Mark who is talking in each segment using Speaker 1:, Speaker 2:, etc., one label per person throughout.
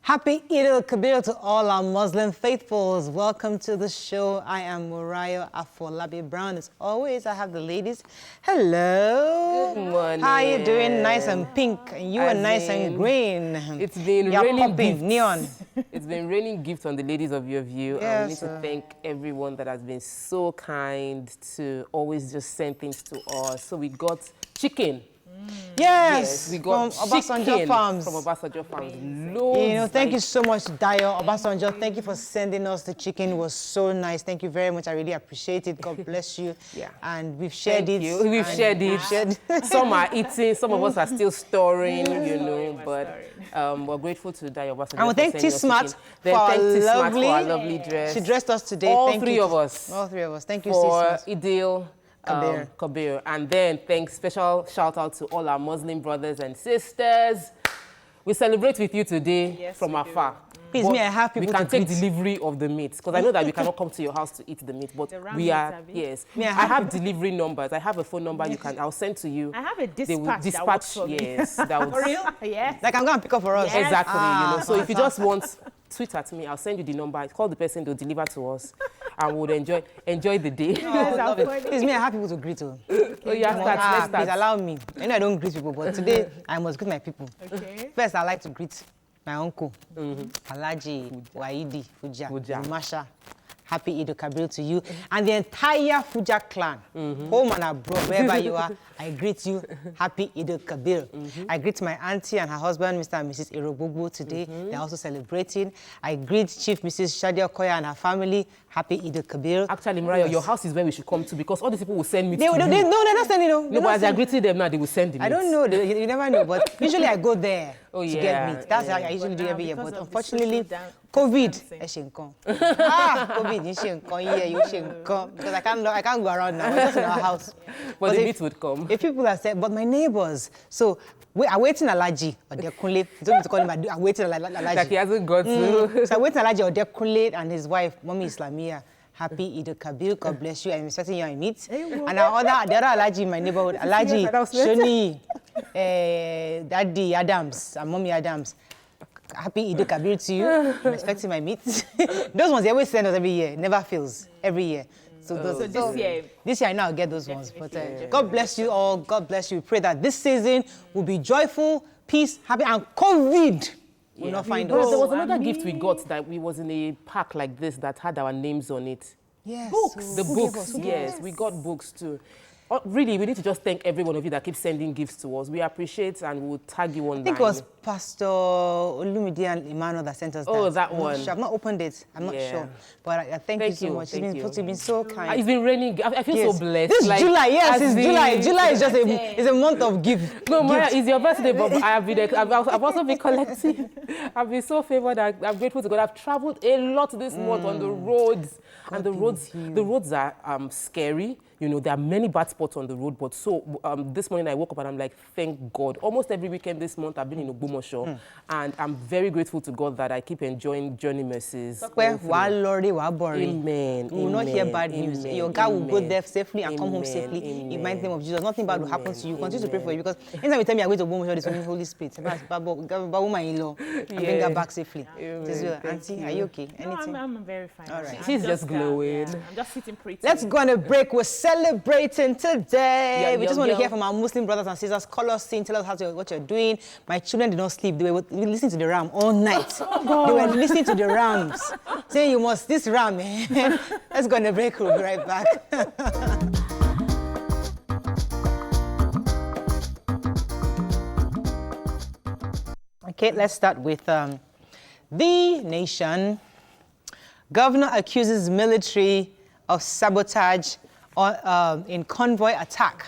Speaker 1: Happy Eid-El-Kabir to all our Muslim faithfuls. Welcome to the show. I am Murayo Afolabi Brown. As always, I have the ladies. Hello.
Speaker 2: Good morning.
Speaker 1: How are you doing? Nice and pink. And you are nice and green.
Speaker 2: It's been
Speaker 1: You're
Speaker 2: raining
Speaker 1: popping,
Speaker 2: gifts.
Speaker 1: neon.
Speaker 2: It's been raining gifts on the ladies of your view.
Speaker 1: Yes,
Speaker 2: and we need to thank everyone that has been so kind to always just send things to us. So we got chicken.
Speaker 1: Yes,
Speaker 2: we got
Speaker 1: from Obasanjo
Speaker 2: chicken
Speaker 1: Farms.
Speaker 2: From Obasanjo Farms.
Speaker 1: Thank you so much, Dayo Obasanjo. Thank you for sending us the chicken. It was so nice. Thank you very much. I really appreciate it. God bless you.
Speaker 2: Yeah.
Speaker 1: And we've shared it.
Speaker 2: We've shared it. Some are eating. Some of us are still storing, but we're grateful to Dayo Obasanjo.
Speaker 1: And we thank T-Smart for our lovely
Speaker 2: dress.
Speaker 1: She dressed us today.
Speaker 2: All
Speaker 1: thank
Speaker 2: three
Speaker 1: you.
Speaker 2: of us.
Speaker 1: All three of us. Thank you,
Speaker 2: for
Speaker 1: T-Smart.
Speaker 2: Kabir. And then special shout out to all our Muslim brothers and sisters. We celebrate with you today from afar.
Speaker 1: Please, I have people
Speaker 2: we can
Speaker 1: to
Speaker 2: take
Speaker 1: greet.
Speaker 2: delivery of the meat because I know that we cannot come to your house to eat the meat, but we are I have delivery numbers. I have a phone number I'll send to you.
Speaker 3: I have a dispatch.
Speaker 2: That works for me. That would,
Speaker 3: for real? Yes.
Speaker 1: Like I'm going to pick up for us.
Speaker 2: Yes. Exactly. So if you just want, tweet at me. I'll send you the number. Call the person to deliver to us, and we'll enjoy the day.
Speaker 1: Oh, love it. Please, I have people to greet.
Speaker 2: Oh, yeah, let's start.
Speaker 1: Please allow me. I know I don't greet people, but today I must greet my people.
Speaker 3: Okay.
Speaker 1: First, I like to greet my uncle, Alhaji Waidi Fuja, Masha. Happy Eid-El-Kabir to you and the entire Fuja clan, home and abroad, wherever you are. I greet you. Happy Eid-El-Kabir. I greet my auntie and her husband, Mr. and Mrs. Irobogbo, today. They're also celebrating. I greet Chief Mrs. Shadia Okoya and her family. Happy Eid-El-Kabir.
Speaker 2: Actually, Mariah, your house is where we should come to because all these people will send me to
Speaker 1: no, they're not sending you.
Speaker 2: No, but as they're greeting them now, they will send the meat.
Speaker 1: I don't know. You never know. But usually I go there to get meat. That's how I usually do every year. But unfortunately, COVID, because I can't go around now. We're just in our house.
Speaker 2: But the meat would come.
Speaker 1: If people are saying, but my neighbors, so we are waiting Alhaji Odekunle. Don't need to call him. I'm waiting Alhaji.
Speaker 2: Like he hasn't got to.
Speaker 1: So I'm waiting Alhaji Odekunle and his wife, Mommy Islamia. Happy Eid-El-Kabir. God bless you. I'm expecting you on meat. And the other Alhaji in my neighborhood, Alhaji Shoni, Daddy Adams and Mommy Adams. Happy Eid-El-Kabir to you. I'm expecting my meat. Those ones they always send us every year. Never fails. Every year. So this year I know I'll get those ones. But God bless you all. God bless you. We pray that this season will be joyful, peace, happy, and COVID will not find us.
Speaker 2: There was another gift we got that we was in a pack like this that had our names on it.
Speaker 1: Yes.
Speaker 2: Books. The books. Yes, we got books too. Really, we need to just thank every one of you that keeps sending gifts to us. We appreciate and we'll tag you online.
Speaker 1: I think it was Pastor Olumide and Emmanuel that sent us that.
Speaker 2: Oh, that one.
Speaker 1: I've not opened it. I'm not sure. But I thank you so much. You've been so kind.
Speaker 2: It's been raining. I feel so blessed.
Speaker 1: This is July. Yes, it's July. July is just a month of gift.
Speaker 2: No, Maya, it's your birthday, but I've also been collecting. I've been so favored. I'm grateful to God. I've traveled a lot this month on the roads. And the roads are scary. There are many bad spots on the road, but this morning I woke up and I'm like, thank God. Almost every weekend this month I've been in Ogbomoso, and I'm very grateful to God that I keep enjoying journey mercies.
Speaker 1: Amen.
Speaker 2: You
Speaker 1: will not hear bad news. Your guy will go there safely and come home safely. In the mighty name of Jesus, nothing bad will happen to you. Continue to pray for you because anytime you tell me I'm going to Ogbomoso, this is Holy Spirit. Woman-in-law, and bring her back safely. Auntie, are you okay?
Speaker 3: Anything? No, I'm very fine.
Speaker 1: All right.
Speaker 2: She's just glowing.
Speaker 3: I'm just sitting pretty.
Speaker 1: Let's go on a break. We're celebrating today. We just want to hear from our Muslim brothers and sisters. Call us in, tell us what you're doing. My children did not sleep. They were listening to the ram all night. They were listening to the rams. Saying you must, this ram, man. Let's go on a break. We'll be right back. Okay, let's start with the nation. Governor accuses military of sabotage in convoy attack.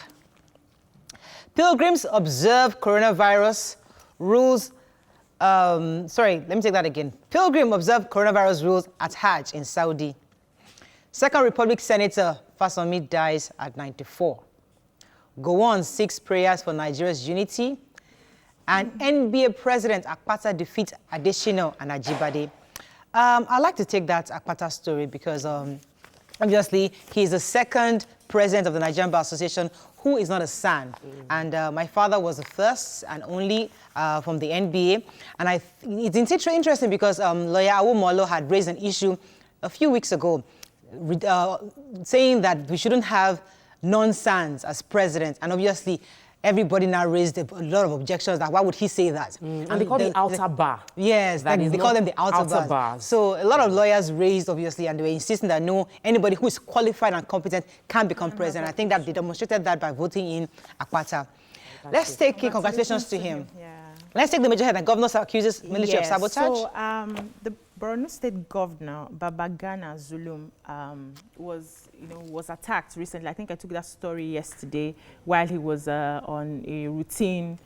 Speaker 1: Pilgrims observe coronavirus rules. Let me take that again. Pilgrim observe coronavirus rules at Hajj in Saudi. Second Republic Senator Fasomi dies at 94. Gowon seeks prayers for Nigeria's unity. And NBA President Akpata defeats Adesina and Ajibade. I'd like to take that Akpata story because obviously, he is the second president of the Nigerian Bar Association who is not a SAN? And my father was the first and only from the NBA. And it's interesting because lawyer Awomolo had raised an issue a few weeks ago saying that we shouldn't have non-SANs as president. And obviously, everybody now raised a lot of objections that why would he say that?
Speaker 2: And they call it outer bar.
Speaker 1: Yes, they call them the outer bars. So a lot of lawyers raised, obviously, and they were insisting that no, anybody who is qualified and competent can become president. I think that they demonstrated that by voting in Akpata. Let's take congratulations to him.
Speaker 3: Yeah.
Speaker 1: Let's take the major head. The governor accuses military of sabotage.
Speaker 3: So the Borno State Governor Babagana Zulum was attacked recently. I think I took that story yesterday while he was on a routine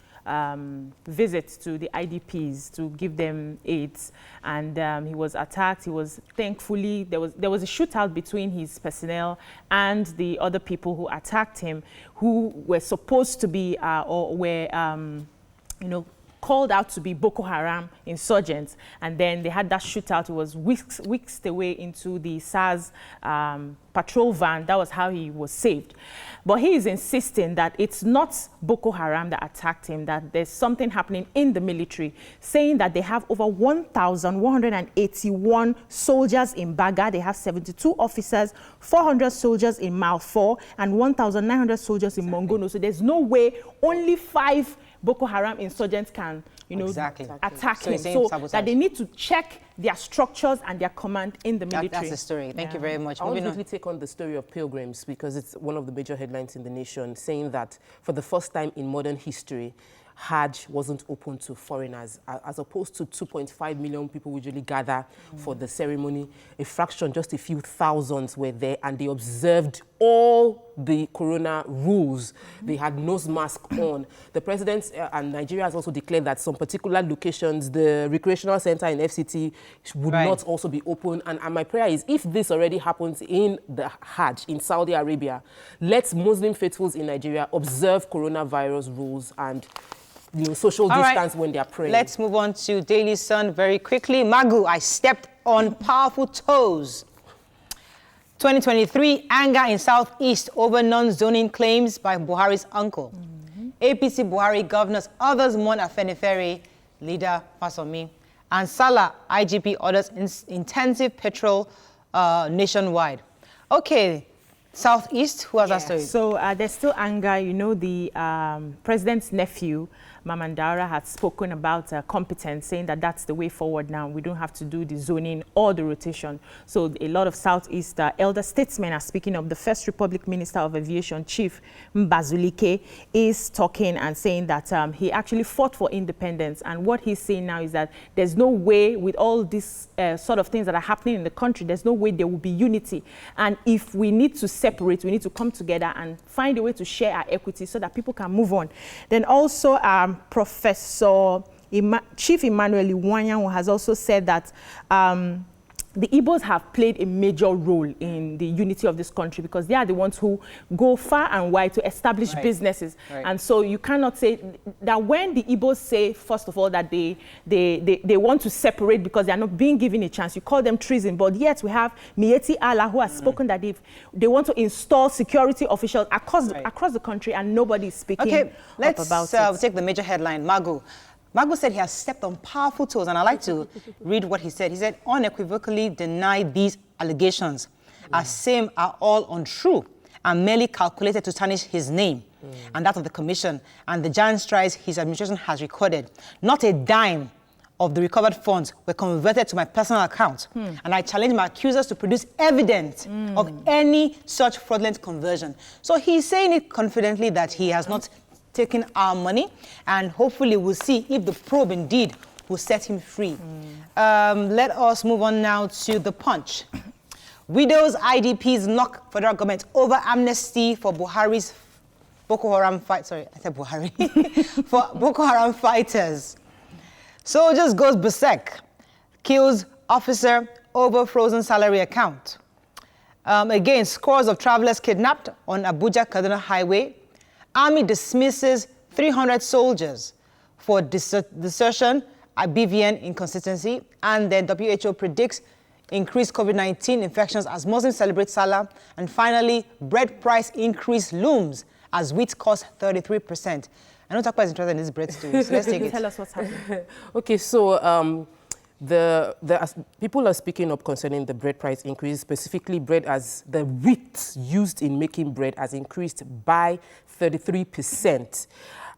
Speaker 3: visit to the IDPs to give them aids, and he was attacked. He was thankfully there was a shootout between his personnel and the other people who attacked him, who were supposed to be or were called out to be Boko Haram insurgents, and then they had that shootout. It was weeks away into the SARS patrol van. That was how he was saved. But he is insisting that it's not Boko Haram that attacked him, that there's something happening in the military, saying that they have over 1,181 soldiers in Baga. They have 72 officers, 400 soldiers in Mile 4, and 1,900 soldiers in Mongono. So there's no way only 5 Boko Haram insurgents can, attack him. So that they need to check their structures and their command in the military.
Speaker 1: That's the story. Thank you very much.
Speaker 2: I want to quickly take on the story of pilgrims because it's one of the major headlines in the nation, saying that for the first time in modern history, Hajj wasn't open to foreigners, as opposed to 2.5 million people usually gather for the ceremony. A fraction, just a few thousands were there, and they observed all the corona rules. They had nose mask on. The president and Nigeria has also declared that some particular locations, the recreational center in FCT, would not also be open. And my prayer is, if this already happens in the Hajj in Saudi Arabia, let Muslim faithfuls in Nigeria observe coronavirus rules and social distance when they are praying.
Speaker 1: Let's move on to Daily Sun very quickly. Magu, I stepped on powerful toes. 2023, anger in Southeast over non-zoning claims by Buhari's uncle. APC Buhari governors, others mourn Afenifere leader Fasomi. And Salah, IGP orders intensive patrol nationwide. Okay, Southeast, who has that story?
Speaker 3: So there's still anger. The president's nephew, Mamandara, had spoken about competence, saying that that's the way forward now. We don't have to do the zoning or the rotation. So a lot of Southeast elder statesmen are speaking up. The First Republic Minister of Aviation, Chief Mbazulike, is talking and saying that he actually fought for independence. And what he's saying now is that there's no way, with all these sort of things that are happening in the country, there's no way there will be unity. And if we need to separate, we need to come together and find a way to share our equity so that people can move on. Then also, Professor Chief Emmanuel Iwanyan has also said that the Igbos have played a major role in the unity of this country because they are the ones who go far and wide to establish businesses. And so you cannot say that when the Igbos say, first of all, that they want to separate because they are not being given a chance, you call them treason. But yet we have Mieti Allah who has spoken that they want to install security officials across the country and nobody is speaking up about it.
Speaker 1: Let's take the major headline, Magu. Magu said he has stepped on powerful toes, and I'd like to read what he said. He said, unequivocally deny these allegations as same are all untrue and merely calculated to tarnish his name and that of the commission and the giant strides his administration has recorded. Not a dime of the recovered funds were converted to my personal account. And I challenge my accusers to produce evidence of any such fraudulent conversion. So he's saying it confidently that he has not taken our money, and hopefully we'll see if the probe indeed will set him free. Let us move on now to the Punch. Widows IDPs knock federal government over amnesty for Buhari's Boko Haram fight. Sorry, I said Buhari. For Boko Haram fighters. Soldiers goes berserk, kills officer over frozen salary account. Again, scores of travelers kidnapped on Abuja-Kaduna highway. Army dismisses 300 soldiers for desertion at BVN inconsistency, and then WHO predicts increased COVID-19 infections as Muslims celebrate Salah. And finally, bread price increase looms as wheat costs 33%. I know Takpa is interested in this bread story, so let's take it.
Speaker 3: Tell us what's happening.
Speaker 2: Okay, so people are speaking up concerning the bread price increase, specifically bread as the wheat used in making bread has increased by 33%.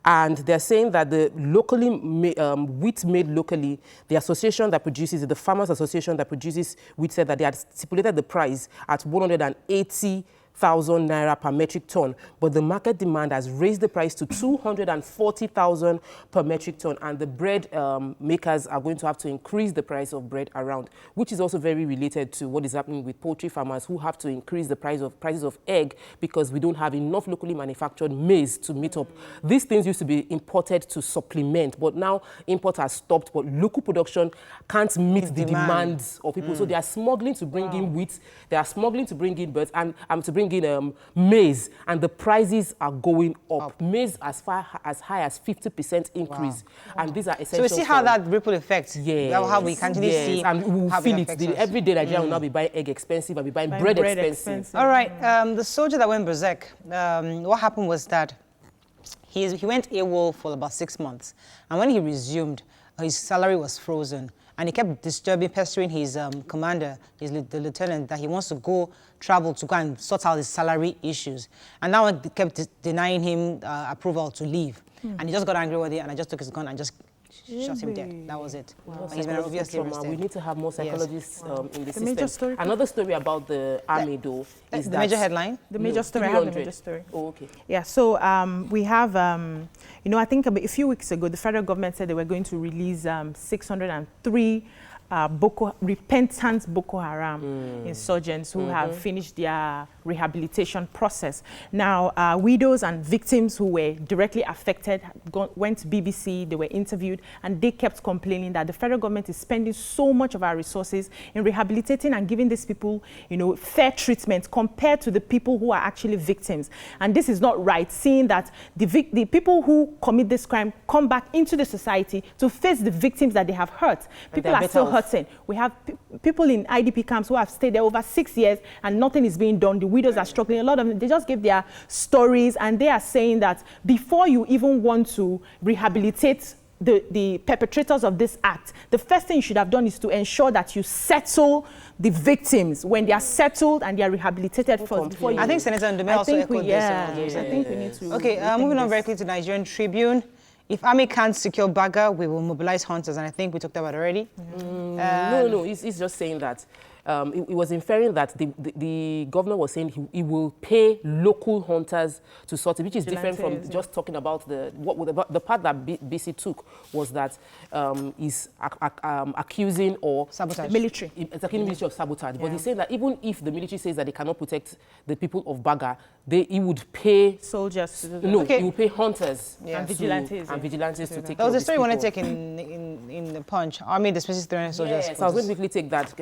Speaker 2: And they're saying that the wheat made locally, the association that produces it, the Farmers Association that produces wheat, said that they had stipulated the price at 180,000 naira per metric ton, but the market demand has raised the price to 240,000 per metric ton, and the bread makers are going to have to increase the price of bread around, which is also very related to what is happening with poultry farmers who have to increase the prices of egg because we don't have enough locally manufactured maize to meet up. These things used to be imported to supplement, but now import has stopped, but local production can't meet the demands of people. So they are smuggling to bring in wheat, they are smuggling to bring in birds, and to bring in maize, and the prices are going up. Maize as high as 50% increase, and these are essential.
Speaker 1: So we see how that ripple effect.
Speaker 2: Yes.
Speaker 1: How we can see,
Speaker 2: and we will feel it. Every day Nigeria will now be buying egg expensive and be buying bread expensive.
Speaker 1: All right, the soldier that went berserk. What happened was that he went AWOL for about 6 months, and when he resumed, his salary was frozen. And he kept pestering his commander, the lieutenant, that he wants to travel to go and sort out his salary issues. And now he kept denying him approval to leave. And he just got angry with it, and I just took his gun and just shot him dead. That was it. Wow. He's been obviously arrested.
Speaker 2: We need to have more psychologists in the system.
Speaker 3: Major story.
Speaker 2: Another story about the army, though, is
Speaker 1: the major headline?
Speaker 3: The major story. I have the major story.
Speaker 2: Oh, okay.
Speaker 3: Yeah, so we have, you know, I think a few weeks ago, the federal government said they were going to release 603 repentant Boko Haram insurgents who have finished their rehabilitation process. Now, widows and victims who were directly affected went to BBC, they were interviewed, and they kept complaining that the federal government is spending so much of our resources in rehabilitating and giving these people, you know, fair treatment compared to the people who are actually victims. And this is not right, seeing that the people who commit this crime come back into the society to face the victims that they have hurt. People are still hurting. We have people in IDP camps who have stayed there over 6 years and nothing is being done. The widows are struggling. A lot of them, they just give their stories, and they are saying that before you even want to rehabilitate the perpetrators of this act, the first thing you should have done is to ensure that you settle the victims. When they are settled and they are rehabilitated first, before you...
Speaker 1: I think Senator Ndume also echoed this.
Speaker 3: I think we need to...
Speaker 1: Okay, moving on very quickly to Nigerian Tribune. If army can't secure Baga, we will mobilize hunters, and I think we talked about it already.
Speaker 2: No, he's just saying that. It was inferring that the governor was saying he will pay local hunters to sort it, which is different from just talking about the part that BC took was that he's accusing or
Speaker 1: sabotage.
Speaker 3: Military.
Speaker 2: It's accusing military of sabotage. But he's saying that even if the military says that they cannot protect the people of Baga, he would pay
Speaker 3: soldiers.
Speaker 2: No, he will pay hunters
Speaker 3: and vigilantes.
Speaker 2: To take care of
Speaker 1: That was the story you want to
Speaker 2: people.
Speaker 1: take in the Punch. Army dismisses 300 soldiers.
Speaker 2: Yes, I was going to quickly take that.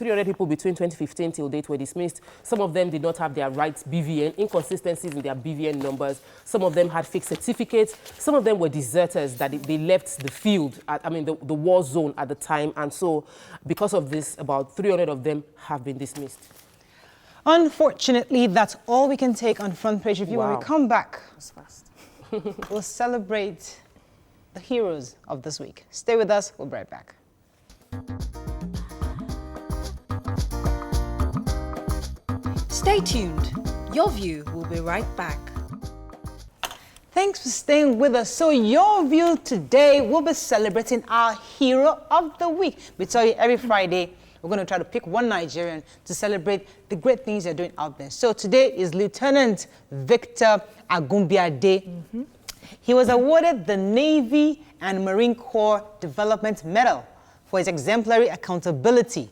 Speaker 2: 300 people between 2015 till date were dismissed. Some of them did not have their right BVN, inconsistencies in their BVN numbers. Some of them had fake certificates. Some of them were deserters that they left the field, the war zone at the time. And so because of this, about 300 of them have been dismissed.
Speaker 1: Unfortunately, that's all we can take on Front Page Review.
Speaker 2: Wow.
Speaker 1: When we come back, we'll celebrate the heroes of this week. Stay with us. We'll be right back.
Speaker 4: Stay tuned. Your View will be right back.
Speaker 1: Thanks for staying with us. So Your View today, we'll be celebrating our hero of the week. We tell you every Friday, we're going to try to pick one Nigerian to celebrate the great things they're doing out there. So today is Lieutenant Victor Agumbiade. He was awarded the Navy and Marine Corps Development Medal for his exemplary accountability.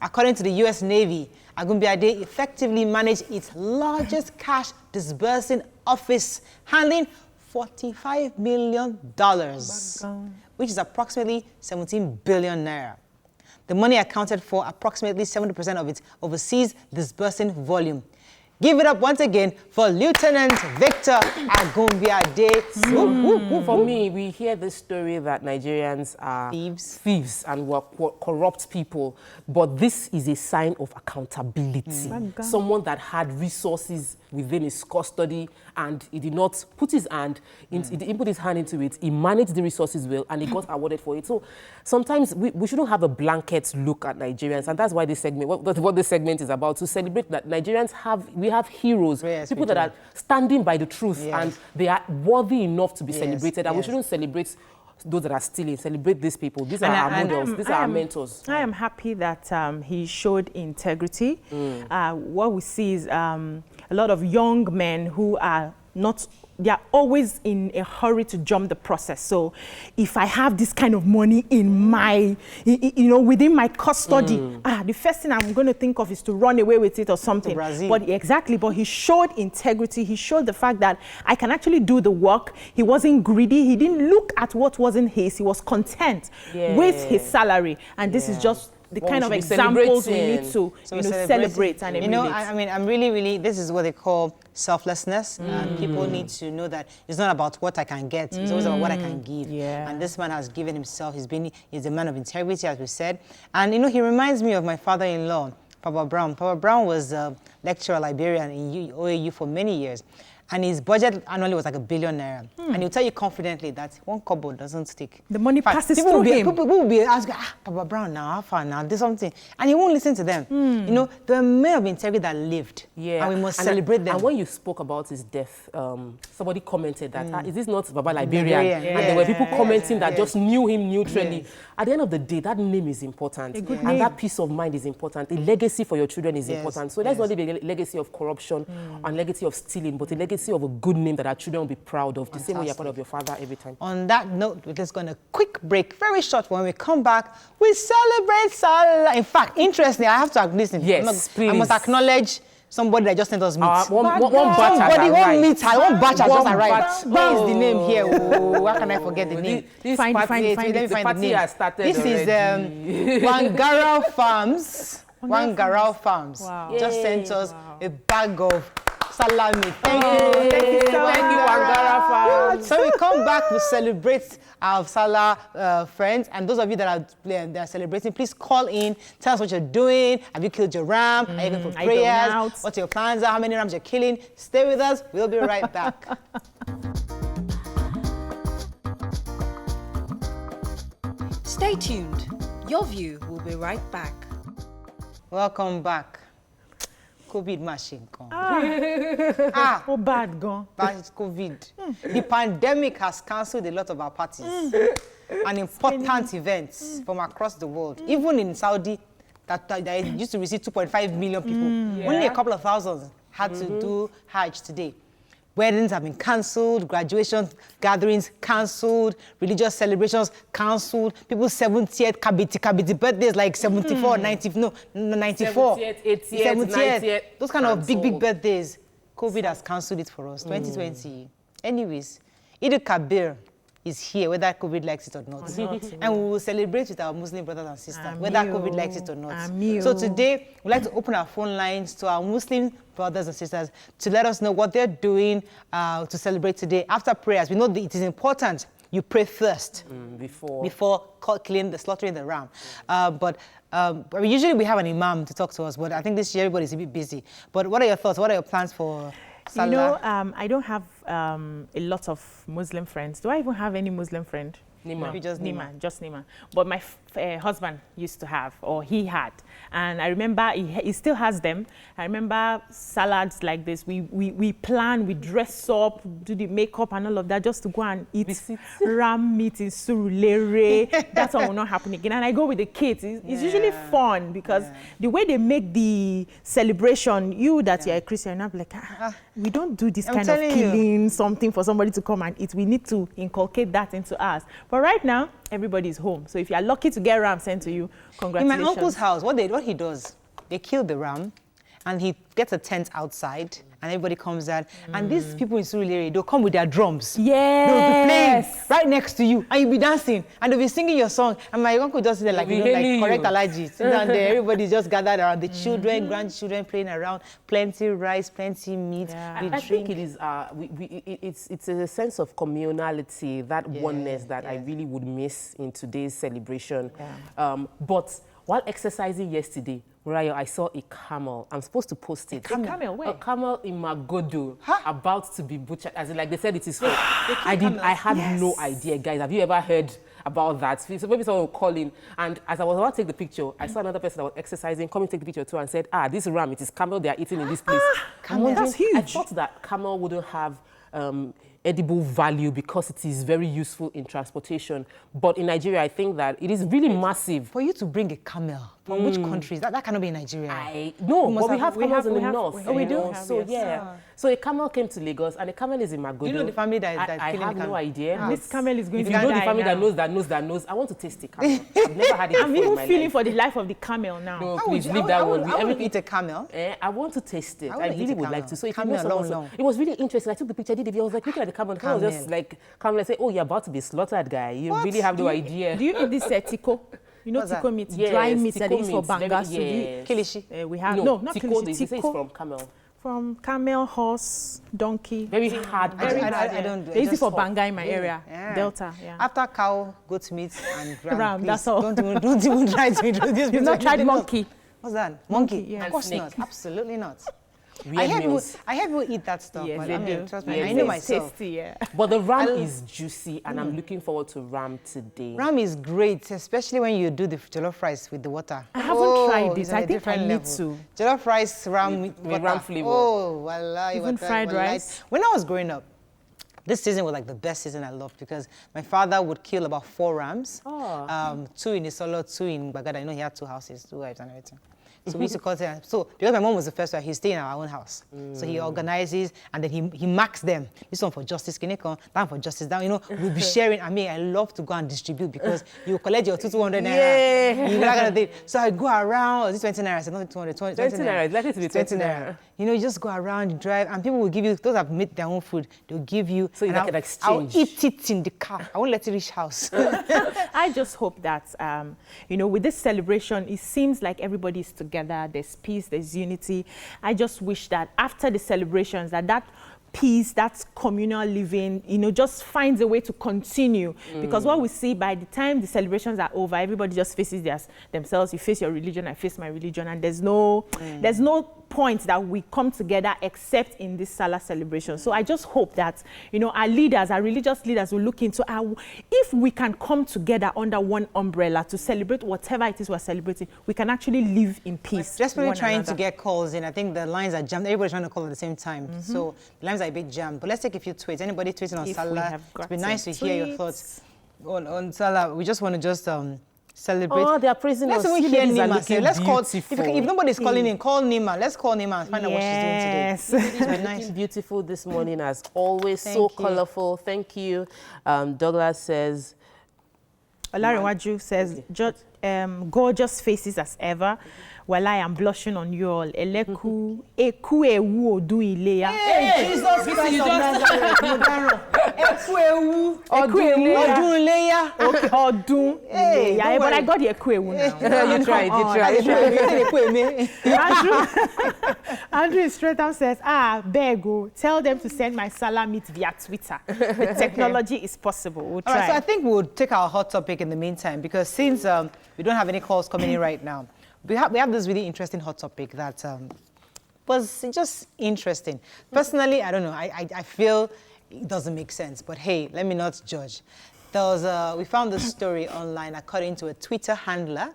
Speaker 1: According to the U.S. Navy, Agumbiade effectively managed its largest cash disbursing office, handling $45 million, which is approximately 17 billion naira. The money accounted for approximately 70% of its overseas disbursing volume. Give it up once again for Lieutenant Victor Agumbiade.
Speaker 2: For me, we hear this story that Nigerians are thieves and were corrupt people, but this is a sign of accountability. Someone that had resources within his custody and he did not put his hand, he didn't put his hand into it, he managed the resources well and he got awarded for it. So sometimes we shouldn't have a blanket look at Nigerians, and that's why this segment, what this segment is about, to celebrate that Nigerians we have heroes, people that are standing by the truth and they are worthy enough to be celebrated, and we shouldn't celebrate those that are stealing. Celebrate these people. These are our models. These are our mentors.
Speaker 3: I am happy that he showed integrity. What we see is a lot of young men who are not, they are always in a hurry to jump the process. So if I have this kind of money in my, within my custody, the first thing I'm going to think of is to run away with it or something. But he showed integrity. He showed the fact that I can actually do the work. He wasn't greedy. He didn't look at what wasn't his. He was content with his salary. And this is just the kind of examples we need to celebrate and emulate.
Speaker 1: I mean, I'm really, this is what they call selflessness. And people need to know that it's not about what I can get, it's always about what I can give. And this man has given himself. He's a man of integrity, as we said. And, he reminds me of my father-in-law, Papa Brown. Papa Brown was a lecturer librarian in OAU for many years. And his budget annually was like ₦1 billion. And he'll tell you confidently that one kobo doesn't stick.
Speaker 3: The money passes through him.
Speaker 1: People will be asking, Papa Brown now, how far now, do something. And he won't listen to them. There are men of integrity that lived. And we must celebrate them.
Speaker 2: And when you spoke about his death, somebody commented that, is this not Baba Liberian? And there were people commenting that just knew him neutrally. At the end of the day, that name is important. And that peace of mind is important. A legacy for your children is important. So let's not leave a legacy of corruption and legacy of stealing, but a legacy of a good name that our children will be proud of, the same way you're proud of your father every time.
Speaker 1: On that note, we're just going to quick break, very short. When we come back, we celebrate Salah. In fact, interestingly, I have to listen.
Speaker 2: Yes, please.
Speaker 1: I must acknowledge somebody that just sent us meat.
Speaker 2: One batch
Speaker 1: just arrived. What is the name here? How can I forget the name?
Speaker 2: Let me find the name.
Speaker 1: This is Wangara Farms. Wangara Farms just sent us a bag of salami. Thank you,
Speaker 2: Wangara Farms.
Speaker 1: So we come back, we celebrate our Salah friends, and those of you that are celebrating, please call in, tell us what you're doing. Have you killed your ram? Are you going for prayers? What your plans are? How many rams you're killing? Stay with us. We'll be right back.
Speaker 4: Stay tuned. Your View will be right back.
Speaker 1: Welcome back. COVID machine gone.
Speaker 3: Oh, bad gone.
Speaker 1: Bad COVID. The pandemic has cancelled a lot of our parties and important events from across the world. Even in Saudi, that used to receive 2.5 million people. Only a couple of thousands had to do Hajj today. Weddings have been cancelled, graduation gatherings cancelled, religious celebrations cancelled. People's 70th kabiti birthdays like 74, 94.
Speaker 2: 70th, 80th, 90th.
Speaker 1: Those kind of big birthdays. COVID has cancelled it for us, 2020. Anyways, Eid-El-Kabir is here, whether COVID likes it or not. And we will celebrate with our Muslim brothers and sisters, whether COVID likes it or not. So today, we'd like to open our phone lines to our Muslim brothers and sisters to let us know what they're doing to celebrate today. After prayers, we know that it is important you pray first before slaughtering the ram. But usually we have an imam to talk to us, but I think this year everybody's a bit busy. But what are your thoughts? What are your plans for Salah?
Speaker 3: I don't have a lot of Muslim friends. Do I even have any Muslim friend?
Speaker 1: Nima. Maybe just Nima.
Speaker 3: Just Nima. But my husband used to have, or he had. And I remember he still has them. I remember salads like this. We plan, we dress up, do the makeup and all of that just to go and eat ram meat in Surulere. That one will not happen again. And I go with the kids. It's usually fun because the way they make the celebration, you're a Christian, you're not like, we don't do this kind of killing something for somebody to come and eat. We need to inculcate that into us. But right now, everybody's home. So if you're lucky to get ram sent to you, congratulations.
Speaker 1: In my uncle's house, what he does, they kill the ram and he gets a tent outside and everybody comes out. And these people in Surulere, they'll come with their drums.
Speaker 3: Yes.
Speaker 1: They'll be playing right next to you, and you'll be dancing, and they'll be singing your song, and my uncle just sit there like, correct allergy. Sit down there, everybody's just gathered around, the children, grandchildren playing around, plenty rice, plenty meat.
Speaker 2: I think it is, it's a sense of communality, that oneness that I really would miss in today's celebration. But while exercising yesterday, Mariah, I saw a camel. I'm supposed to post it.
Speaker 3: A camel where?
Speaker 2: A camel in Magodo, about to be butchered. As in, like they said, it is. I had no idea, guys. Have you ever heard about that? So maybe someone will call in. And as I was about to take the picture, I saw another person that was exercising, come and take the picture too, and said, this ram, it is camel they are eating in this place.
Speaker 3: Camel, that's huge.
Speaker 2: I thought that camel wouldn't have edible value because it is very useful in transportation. But in Nigeria, I think that it is really massive.
Speaker 1: For you to bring a camel from which countries? That cannot be in Nigeria.
Speaker 2: No, but we have camels in the north.
Speaker 3: Oh, we do?
Speaker 2: So, So a camel came to Lagos, and a camel is in Magodo.
Speaker 1: You know the family that is
Speaker 2: I
Speaker 1: killing
Speaker 2: have
Speaker 1: the camel?
Speaker 2: no idea.
Speaker 3: This camel is going to
Speaker 2: die. If you know the family
Speaker 3: now.
Speaker 2: that knows, I want to taste a camel. I've never had it before
Speaker 3: I'm even
Speaker 2: in my
Speaker 3: feeling
Speaker 2: life.
Speaker 3: for the life of the camel now.
Speaker 2: No, please leave that one.
Speaker 1: I would eat a camel.
Speaker 2: I want to taste it.
Speaker 1: I
Speaker 2: I
Speaker 1: wanna eat
Speaker 2: really
Speaker 1: a
Speaker 2: would
Speaker 1: camel.
Speaker 2: like to. So if you
Speaker 1: Camel,
Speaker 2: know someone,
Speaker 1: long.
Speaker 2: it was really interesting. I took the picture, did it. I was like looking at the camel. The camel was just like, camel, say, oh, you're about to be slaughtered, guy. You really have no idea.
Speaker 3: Do you eat this tiko? You know tiko meat, dry meat that they use for banga soup.
Speaker 1: Kilishi.
Speaker 3: We have
Speaker 2: no,
Speaker 3: not
Speaker 2: tiko.
Speaker 3: kilishi.
Speaker 2: They say it's
Speaker 3: Tiko
Speaker 2: from camel.
Speaker 3: from camel, horse, donkey.
Speaker 2: Very hard.
Speaker 1: I don't do it.
Speaker 3: They use it
Speaker 1: Just
Speaker 3: for
Speaker 1: hot.
Speaker 3: banga in my area, Delta.
Speaker 1: After cow, goat meat, and ram, please,
Speaker 3: that's all.
Speaker 1: Don't even try to introduce me.
Speaker 3: You've not tried monkey?
Speaker 1: What's that? Monkey?
Speaker 3: yeah.
Speaker 1: Of course
Speaker 2: Snake.
Speaker 1: not. Absolutely not.
Speaker 2: I
Speaker 1: I have people eat that stuff.
Speaker 3: Yes,
Speaker 1: but
Speaker 3: they
Speaker 1: I mean,
Speaker 3: do.
Speaker 1: trust me,
Speaker 3: Yes,
Speaker 1: I know
Speaker 3: it's
Speaker 1: myself.
Speaker 3: tasty, yeah.
Speaker 2: But the ram is juicy, and I'm looking forward to ram today.
Speaker 1: Ram is great, especially when you do the jollof rice with the water.
Speaker 3: I haven't tried
Speaker 1: it's
Speaker 3: this.
Speaker 1: on
Speaker 3: I
Speaker 1: a
Speaker 3: think I
Speaker 1: different
Speaker 3: need
Speaker 1: level.
Speaker 3: to.
Speaker 1: Jollof rice, ram with water.
Speaker 2: ram flavor.
Speaker 1: Oh, wallahi,
Speaker 3: Even
Speaker 1: water,
Speaker 3: fried
Speaker 1: wallahi.
Speaker 3: rice.
Speaker 1: When I was growing up, this season was like the best season I loved because my father would kill about 4 rams. 2 in Isolo, 2 in Bagada. You know, he had 2 houses, 2 wives and everything. So we used to call them. So because my mom was the first one, he stayed in our own house. So he organizes and then he marks them. This one for justice, Kineko, that one for justice. That, you know, we'll be sharing. I mean, I love to go and distribute because you collect your 200 naira. You're not gonna do it. So I go around. Is it 20 naira? I said, not 200, 20
Speaker 2: naira. It's likely to be 20 naira.
Speaker 1: You know, you just go around, you drive, and people will give you, those that made their own food, they'll give you.
Speaker 2: So you like an exchange.
Speaker 1: I'll eat it in the car. I won't let it reach house.
Speaker 3: I just hope that, you know, with this celebration, it seems like everybody is together. There's peace, there's unity. I just wish that after the celebrations, that peace, that communal living, you know, just finds a way to continue. Because what we see by the time the celebrations are over, everybody just faces themselves. You face your religion, I face my religion, and there's no point that we come together except in this Salah celebration. So I just hope that, you know, our leaders, our religious leaders will look into if we can come together under one umbrella to celebrate whatever it is we're celebrating, we can actually live in peace.
Speaker 1: Desperately trying to get calls in. I think the lines are jammed. Everybody's trying to call at the same time. So the lines are a bit jammed. But let's take a few tweets. Anybody tweeting on Salah? It'd be nice to hear your thoughts on Salah. We just want to just celebrate.
Speaker 2: Oh, they are praising us.
Speaker 1: Let's even hear Nima. Let's call.
Speaker 2: Beautiful.
Speaker 1: If nobody's calling in, call Nima. Let's call Nima and find out what she's doing today. It's been nice.
Speaker 2: Beautiful this morning as always.
Speaker 1: Thank
Speaker 2: so
Speaker 1: you.
Speaker 2: colorful. Thank you. Douglas says.
Speaker 3: Olarinwaju says, gorgeous faces as ever. Well, I am blushing on you all. Eleku, eku ewu odu ileya.
Speaker 1: Hey, Jesus Christ of Nazareth. Eku ewu. Odun ileya.
Speaker 3: Okay, odun
Speaker 1: Hey,
Speaker 3: ileya.
Speaker 1: don't
Speaker 3: But I
Speaker 1: worry.
Speaker 3: got the eku ewu now.
Speaker 2: You tried.
Speaker 3: Andrew Stratham says, Bego, tell them to send my Salah meat via Twitter. The technology is possible. We'll
Speaker 1: All right,
Speaker 3: try.
Speaker 1: so I think we'll take our hot topic in the meantime because since we don't have any calls coming in right now, we have this really interesting hot topic that was just interesting. Personally, I don't know. I feel it doesn't make sense, but hey, let me not judge. We found this story online according to a Twitter handler.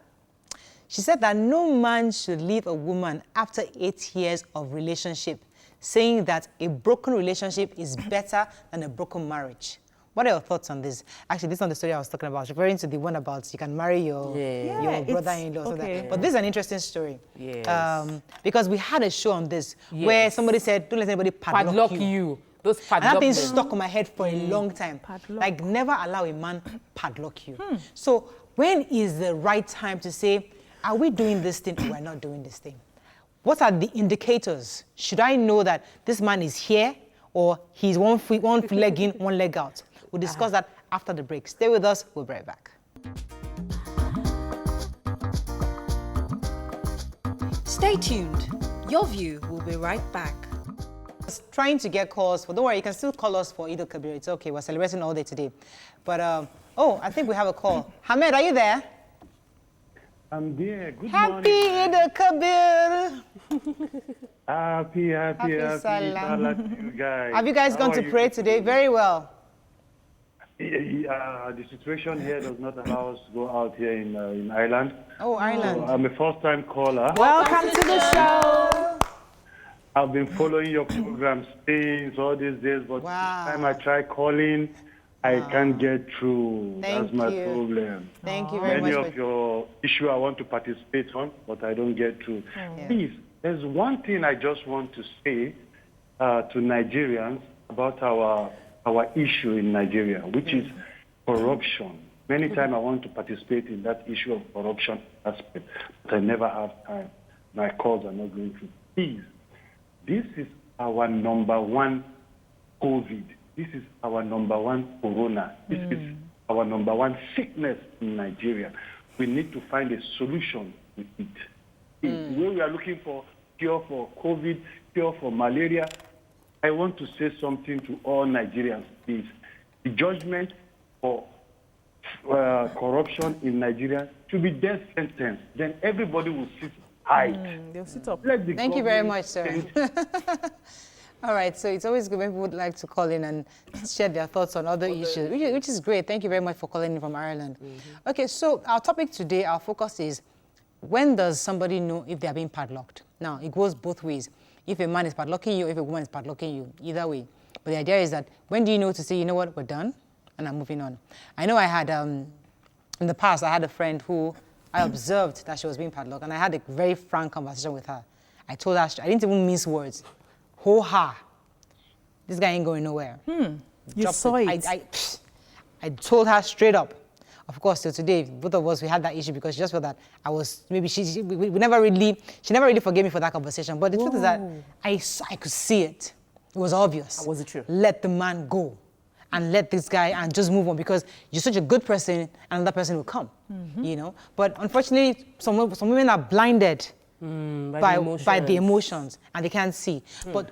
Speaker 1: She said that no man should leave a woman after 8 years of relationship, saying that a broken relationship is better than a broken marriage. What are your thoughts on this? Actually, this is not the story I was talking about. Referring to the one about you can marry your brother-in-law.
Speaker 3: Okay.
Speaker 1: But this is an interesting story.
Speaker 2: Yes.
Speaker 1: Because we had a show on this where somebody said, don't let anybody padlock you.
Speaker 2: Those
Speaker 1: And
Speaker 2: padlock
Speaker 1: that thing
Speaker 2: them.
Speaker 1: stuck on my head for a long time.
Speaker 3: Padlock.
Speaker 1: Like, never allow a man padlock you. So when is the right time to say, are we doing this thing or we're not doing this thing? What are the indicators? Should I know that this man is here or he's one leg in, one leg out? We'll discuss that after the break. Stay with us. We'll be right back.
Speaker 4: Stay tuned. Your View will be right back.
Speaker 1: Trying to get calls, but don't worry, you can still call us for Eid-El-Kabir. It's okay, we're celebrating all day today. But, oh, I think we have a call. Hamed, are you there?
Speaker 5: I'm there. Good
Speaker 1: Happy
Speaker 5: morning.
Speaker 1: Eid-El-Kabir.
Speaker 5: Happy
Speaker 1: Salah.
Speaker 5: Salah to you guys.
Speaker 1: Have you guys gone to pray today? Very well.
Speaker 5: The situation here does not allow us to go out here in Ireland.
Speaker 1: Oh, Ireland.
Speaker 5: So I'm a first-time caller.
Speaker 3: Welcome to the show.
Speaker 5: I've been following your program since all these days, but
Speaker 1: Wow.
Speaker 5: each time I try calling, I can't get through.
Speaker 1: Thank
Speaker 5: That's my
Speaker 1: you.
Speaker 5: problem.
Speaker 1: Thank you very
Speaker 5: Many
Speaker 1: much.
Speaker 5: of your issue I want to participate on, but I don't get through.
Speaker 1: Yeah.
Speaker 5: Please, there's one thing I just want to say to Nigerians about our issue in Nigeria, which is corruption. Many times I want to participate in that issue of corruption aspect, but I never have time. My calls are not going through. Please, this is our number one COVID. This is our number one corona. This is our number one sickness in Nigeria. We need to find a solution with it. The way we are looking for cure for COVID, cure for malaria, I want to say something to all Nigerians, please. The judgment for corruption in Nigeria should be death sentence. Then everybody will sit high.
Speaker 3: They'll sit up.
Speaker 1: Thank you very much, sir. All right, so it's always good when people would like to call in and share their thoughts on other issues, which is great. Thank you very much for calling in from Ireland. Okay, so our topic today, our focus is, when does somebody know if they are being padlocked? Now, it goes both ways. If a man is padlocking you, if a woman is padlocking you, either way. But the idea is that, when do you know to say, you know what, we're done, and I'm moving on? I know I had, in the past, I had a friend who I observed that she was being padlocked, and I had a very frank conversation with her. I told her, I didn't even mince words. Ho-ha. This guy ain't going nowhere.
Speaker 3: You saw it.
Speaker 1: I told her straight up. Of course, till today, both of us, we had that issue because she just felt that I was, maybe she never really forgave me for that conversation. But the truth is that I could see it. It was obvious.
Speaker 2: Was it true?
Speaker 1: Let the man go and let this guy and just move on, because you're such a good person and another person will come, you know. But unfortunately, some women are blinded by the emotions and they can't see. But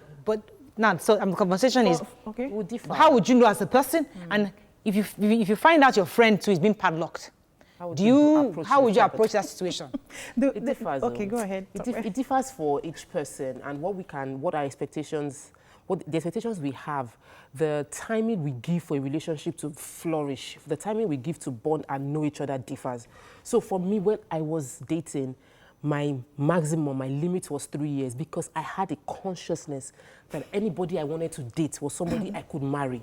Speaker 1: now, so the conversation is,
Speaker 3: Okay.
Speaker 1: how would you know as a person? And if you find out your friend too is being padlocked, how would you approach that situation?
Speaker 2: It differs.
Speaker 3: Okay, go ahead.
Speaker 2: It differs for each person, and what our expectations, the expectations we have, the timing we give for a relationship to flourish, the timing we give to bond and know each other differs. So for me, when I was dating, my maximum, my limit was 3 years, because I had a consciousness that anybody I wanted to date was somebody I could marry.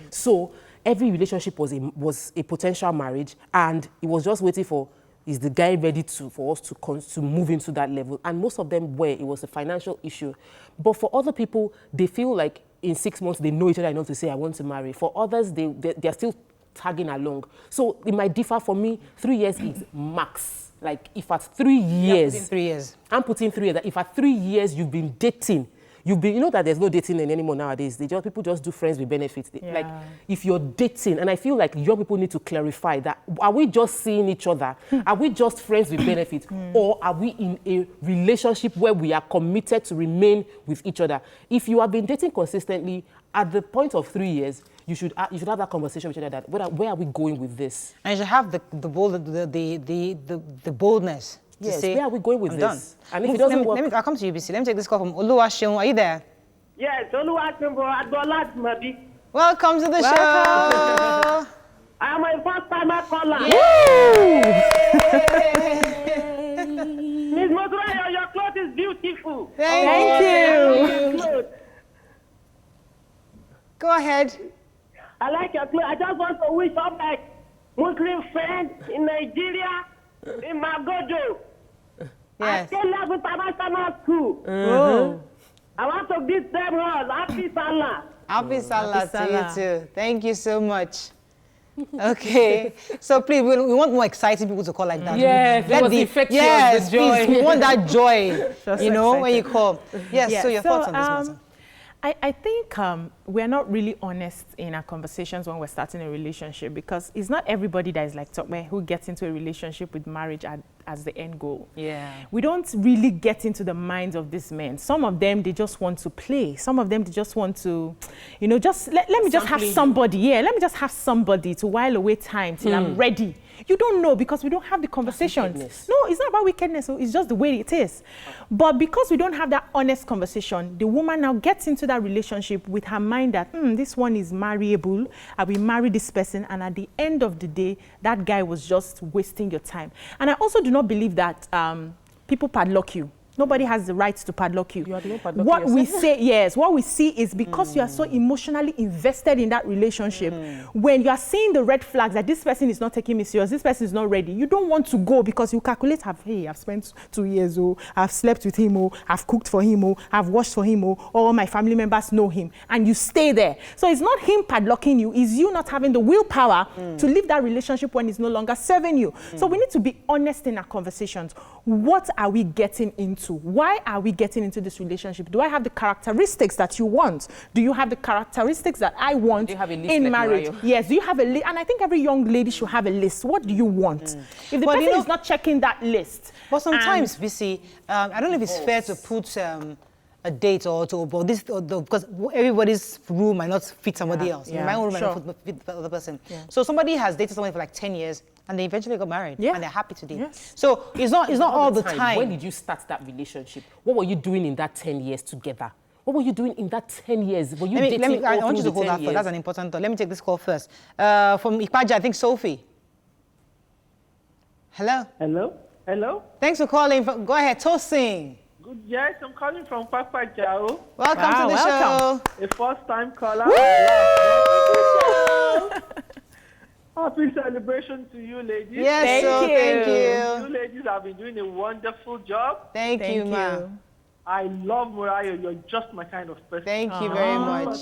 Speaker 2: So every relationship was a potential marriage, and it was just waiting for, is the guy ready for us to move into that level? And most of them it was a financial issue. But for other people, they feel like in 6 months they know each other enough to say, I want to marry. For others, they're still tagging along. So it might differ. For me, 3 years is max. Like, if at 3 years, I'm putting 3 years. If at 3 years you've been dating, you know that there's no dating anymore nowadays. People just do friends with benefits. Like, if you're dating, and I feel like young people need to clarify that, are we just seeing each other? Are we just friends with benefits? Or are we in a relationship where we are committed to remain with each other? If you have been dating consistently, at the point of 3 years, you should have that conversation with each other, that where are we going with this? And
Speaker 1: you should have the boldness to say,
Speaker 2: where are we going with this?
Speaker 1: Done.
Speaker 2: And if it doesn't work...
Speaker 1: I'll come to you, BC. Let me take this call from Oluwaseun. Are you there?
Speaker 6: Yes, Oluwaseun.
Speaker 1: Welcome to the show.
Speaker 6: I'm a first-timer caller. Miss Modrayo, your clothes is beautiful.
Speaker 1: Thank you. Go ahead.
Speaker 6: I like your clothes. I just want to wish all my Muslim friends in Nigeria, in Magojo.
Speaker 1: Yes.
Speaker 6: I still love international school. I want to give them all. Happy Salah.
Speaker 1: Happy Salah to you too. Thank you so much. Okay, so please, we want more exciting people to call like that.
Speaker 2: Yes,
Speaker 1: please, we want that joy, you know, when you call. Yes, so your thoughts on this matter?
Speaker 3: I think we're not really honest in our conversations when we're starting a relationship, because it's not everybody that is like Tokwe who gets into a relationship with marriage as the end goal.
Speaker 1: Yeah.
Speaker 3: We don't really get into the minds of these men. Some of them, they just want to play. Some of them, they just want to, you know, just let me just have somebody. Yeah, let me just have somebody to while away time till I'm ready. You don't know, because we don't have the conversations. No, it's not about wickedness. It's just the way it is. But because we don't have that honest conversation, the woman now gets into that relationship with her mind that, this one is marryable. I will marry this person. And at the end of the day, that guy was just wasting your time. And I also do not believe that people padlock you. Nobody has the right to padlock you.
Speaker 2: You are the one padlocking
Speaker 3: what
Speaker 2: yourself.
Speaker 3: we say, yes, what we see is because you are so emotionally invested in that relationship, when you are seeing the red flags that this person is not taking me serious, this person is not ready, you don't want to go, because you calculate, hey, I've spent 2 years, I've slept with him, I've cooked for him, I've washed for him, all my family members know him, and you stay there. So it's not him padlocking you, it's you not having the willpower to leave that relationship when it's no longer serving you. So we need to be honest in our conversations. What are we getting into? Why are we getting into this relationship? Do I have the characteristics that you want? Do you have the characteristics that I want
Speaker 2: do you have a list
Speaker 3: in
Speaker 2: like
Speaker 3: marriage?
Speaker 2: Mario?
Speaker 3: Yes, do you have a list? And I think every young lady should have a list. What do you want? If the person is not checking that list.
Speaker 1: But sometimes, BC, I don't know if it's fair to put a date or to, but this, because everybody's room might not fit somebody else. My own room might not fit the other person. So somebody has dated somebody for like 10 years, and they eventually got married, and they're happy today. So it's not all the time.
Speaker 2: When did you start that relationship? What were you doing in that 10 years together? What were you doing in that 10 years? Were you dating
Speaker 1: I want you to hold that thought. That's an important thought. Let me take this call first. From Ikpaja, I think Sophie. Hello?
Speaker 7: Hello? Hello?
Speaker 1: Thanks for calling. Go ahead, Tosin.
Speaker 7: Good, yes, I'm calling from Papa Jao.
Speaker 1: Welcome to the show.
Speaker 7: A first-time caller. Happy celebration to you, ladies.
Speaker 1: Yes, thank you.
Speaker 7: You ladies have been doing a wonderful job.
Speaker 1: Thank you, ma.
Speaker 7: I love Murayo. You're just my kind of person.
Speaker 1: Thank you very much.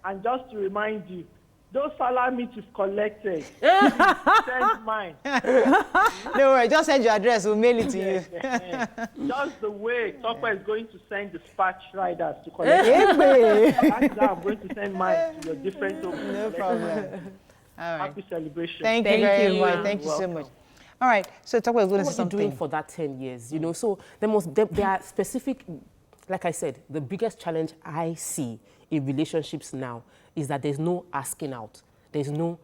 Speaker 7: And just to remind you, those Salah meat you've collected, send mine.
Speaker 1: Don't worry, just send your address. We'll mail it to you.
Speaker 7: Just the way Tokwa is going to send dispatch riders to collect it. That's how I'm going to send mine to your different homes.
Speaker 1: No problem. All right.
Speaker 7: Happy celebration.
Speaker 1: Thank you very much. Thank you so much. All right, so Tokwa is going to say something.
Speaker 2: What are you doing for that 10 years? You know, so there are specific, like I said, the biggest challenge I see in relationships now is that there's no asking out. There's no,